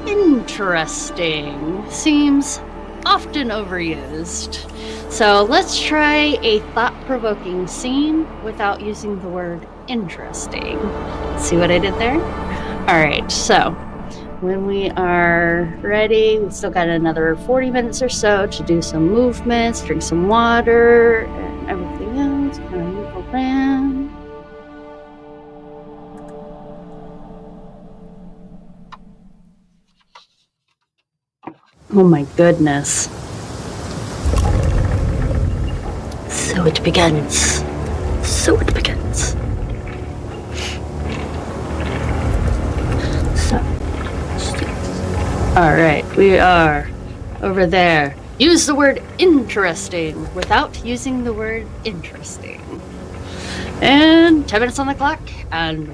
interesting seems often overused. So let's try a thought-provoking scene without using the word interesting. See what I did there? All right, so when we are ready, we've still got another 40 minutes or so to do some movements, drink some water, and everything else. Plan. Oh my goodness. So it begins. So it begins. All right, we are over there. Use the word interesting without using the word interesting. And 10 minutes on the clock, and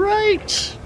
right.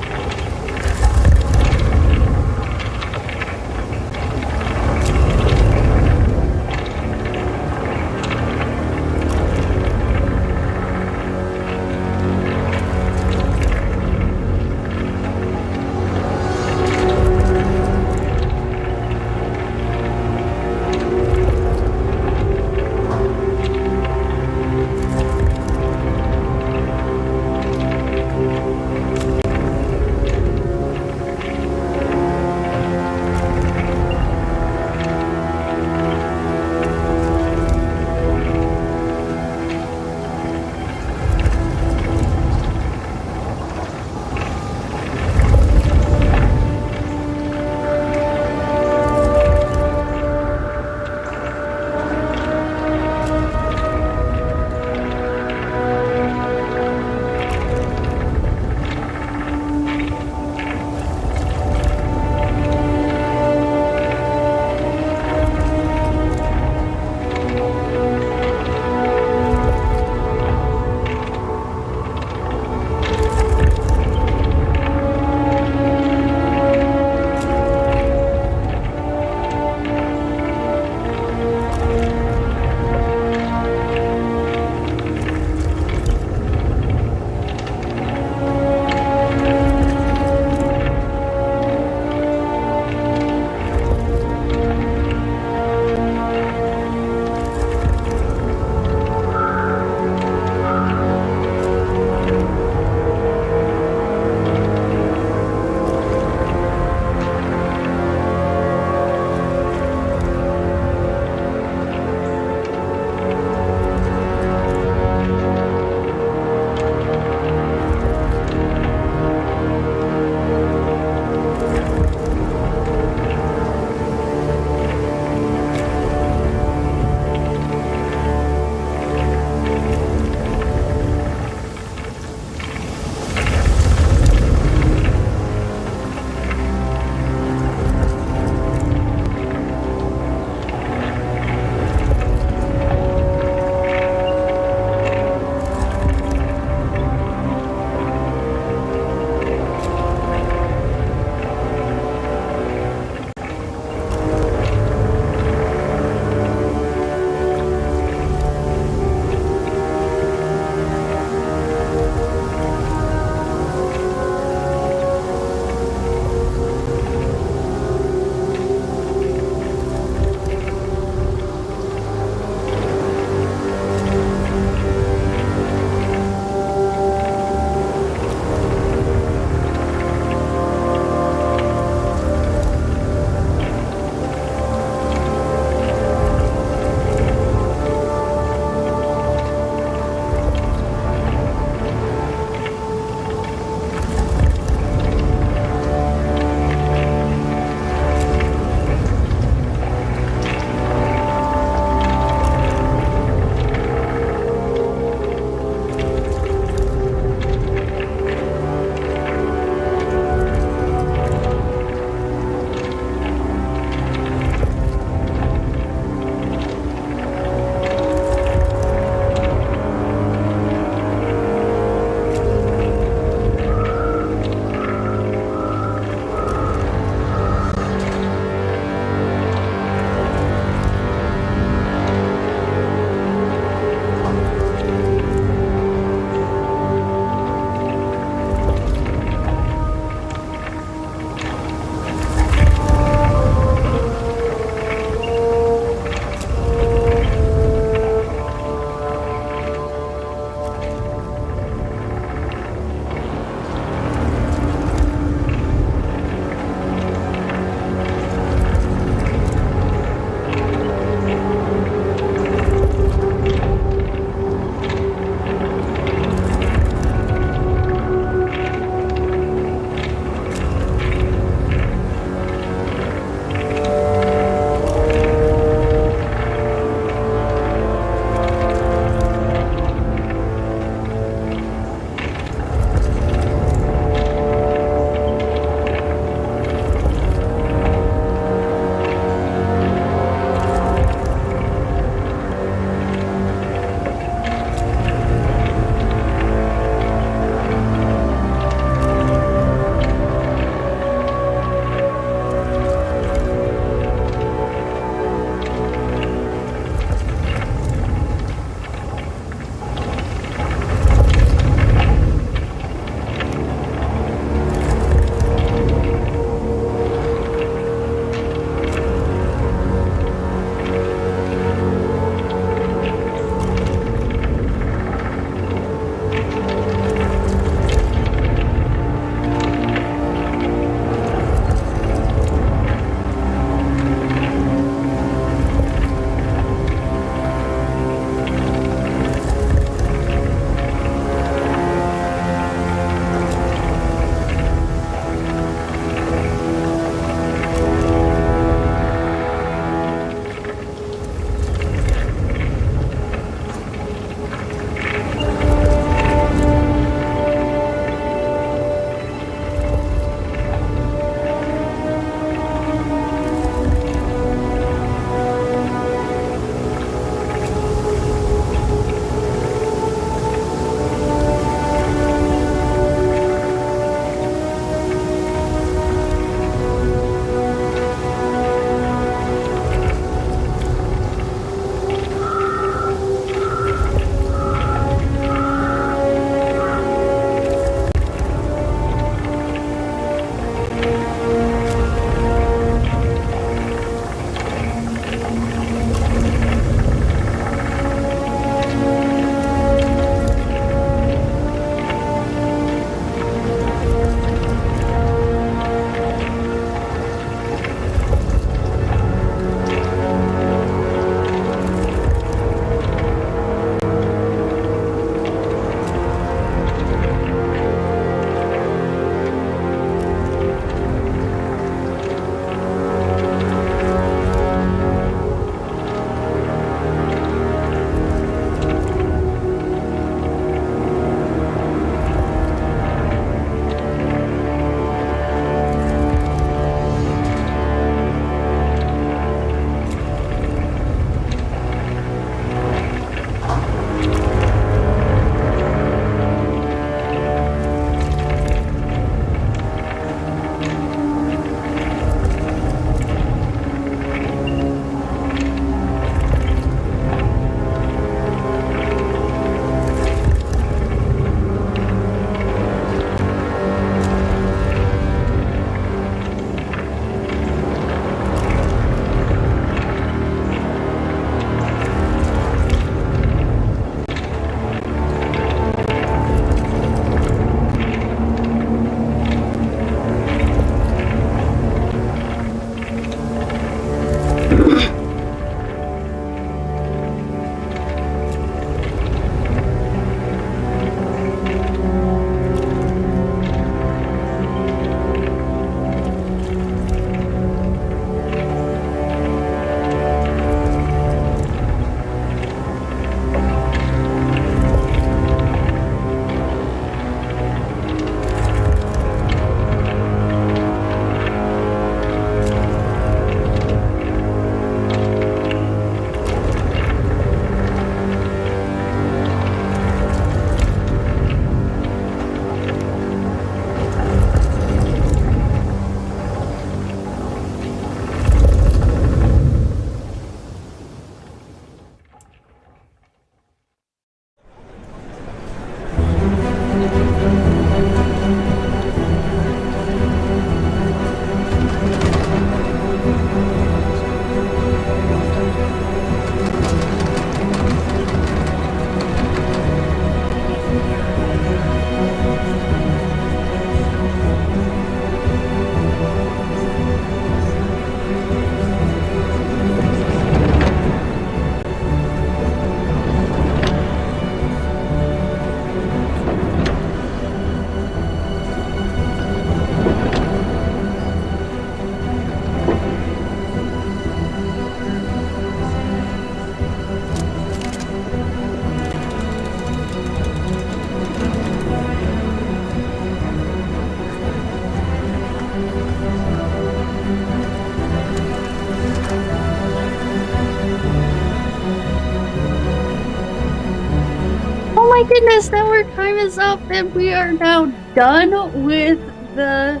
my goodness, now our time is up and we are now done with the...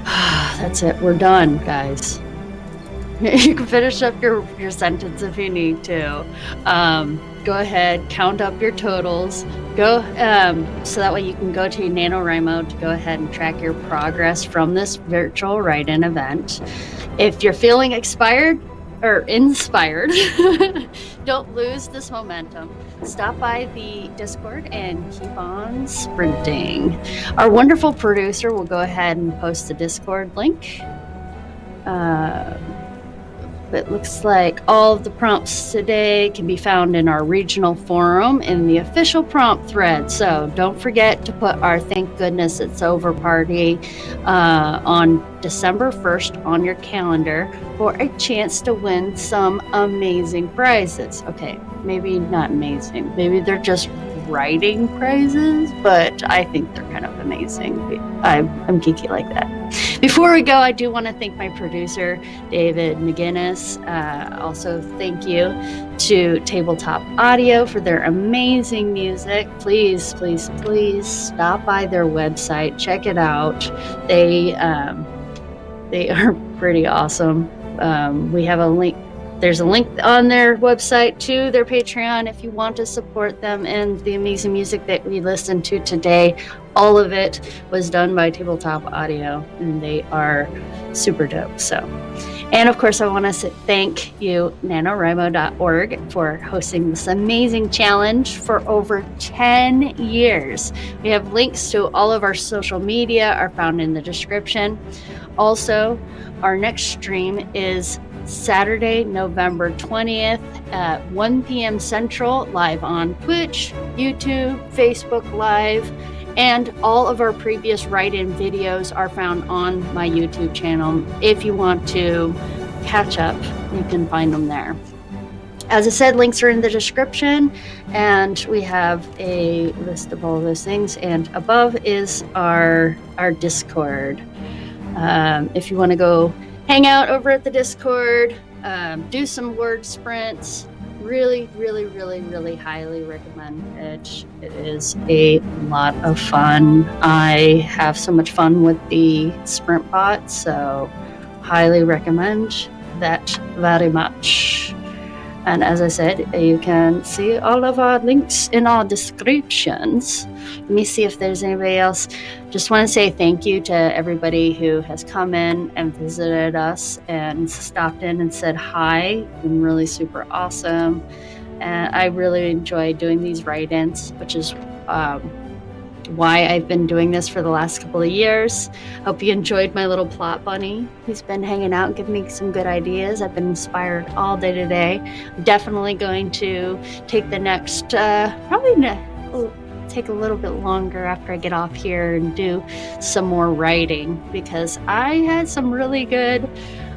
That's it, we're done, guys. You can finish up your sentence if you need to. Go ahead, count up your totals. Go so that way you can go to NaNoWriMo to go ahead and track your progress from this virtual write-in event. If you're feeling inspired, don't lose this momentum. Stop by the Discord and keep on sprinting. Our wonderful producer will go ahead and post the Discord link. It looks like all of the prompts today can be found in our regional forum in the official prompt thread. So don't forget to put our Thank Goodness It's Over party on December 1st on your calendar for a chance to win some amazing prizes. Okay, maybe not amazing. Maybe they're just writing prizes, but I think they're kind of amazing. I'm geeky like that. Before we go, I do want to thank my producer, David McGinnis. Also, thank you to Tabletop Audio for their amazing music. Please, please, please stop by their website. Check it out. They are pretty awesome. We have a link. There's a link on their website to their Patreon if you want to support them and the amazing music that we listened to today. All of it was done by Tabletop Audio, and they are super dope. So, and of course, I want to thank you, NaNoWriMo.org, for hosting this amazing challenge for over 10 years. We have links to all of our social media are found in the description. Also, our next stream is Saturday, November 20th at 1 p.m. Central, live on Twitch, YouTube, Facebook Live, and all of our previous write-in videos are found on my YouTube channel. If you want to catch up, you can find them there. As I said, links are in the description, and we have a list of all those things, and above is our Discord. If you want to go hang out over at the Discord, do some word sprints. Really, really, really, really highly recommend it. It is a lot of fun. I have so much fun with the sprint bot, so highly recommend that very much. And as I said, you can see all of our links in our descriptions. Let me see if there's anybody else. Just want to say thank you to everybody who has come in and visited us and stopped in and said hi. It's been really super awesome. And I really enjoy doing these write-ins, which is why I've been doing this for the last couple of years. Hope you enjoyed my little plot bunny. He's been hanging out and giving me some good ideas. I've been inspired all day today. I'm definitely going to take the next, take a little bit longer after I get off here and do some more writing, because I had some really good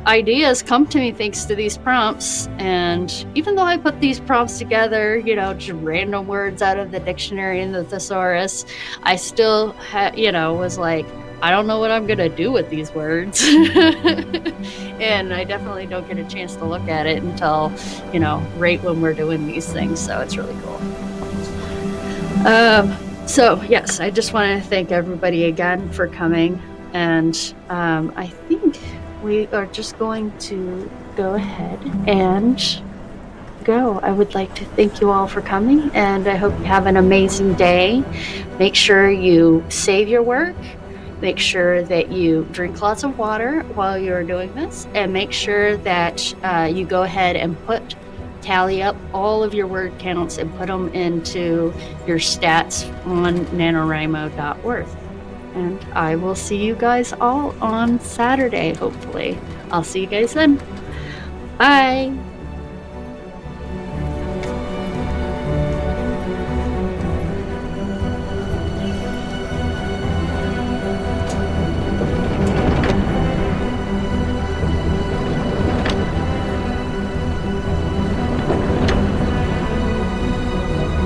ideas come to me thanks to these prompts. And even though I put these prompts together, just random words out of the dictionary and the thesaurus, I still was like, I don't know what I'm gonna do with these words. And I definitely don't get a chance to look at it until right when we're doing these things, so it's really cool. So yes, I just want to thank everybody again for coming, and I think we are just going to go ahead and go. I would like to thank you all for coming, and I hope you have an amazing day. Make sure you save your work. Make sure that you drink lots of water while you're doing this, and make sure that you go ahead and tally up all of your word counts and put them into your stats on NaNoWriMo.org. And I will see you guys all on Saturday, hopefully. I'll see you guys then. Bye.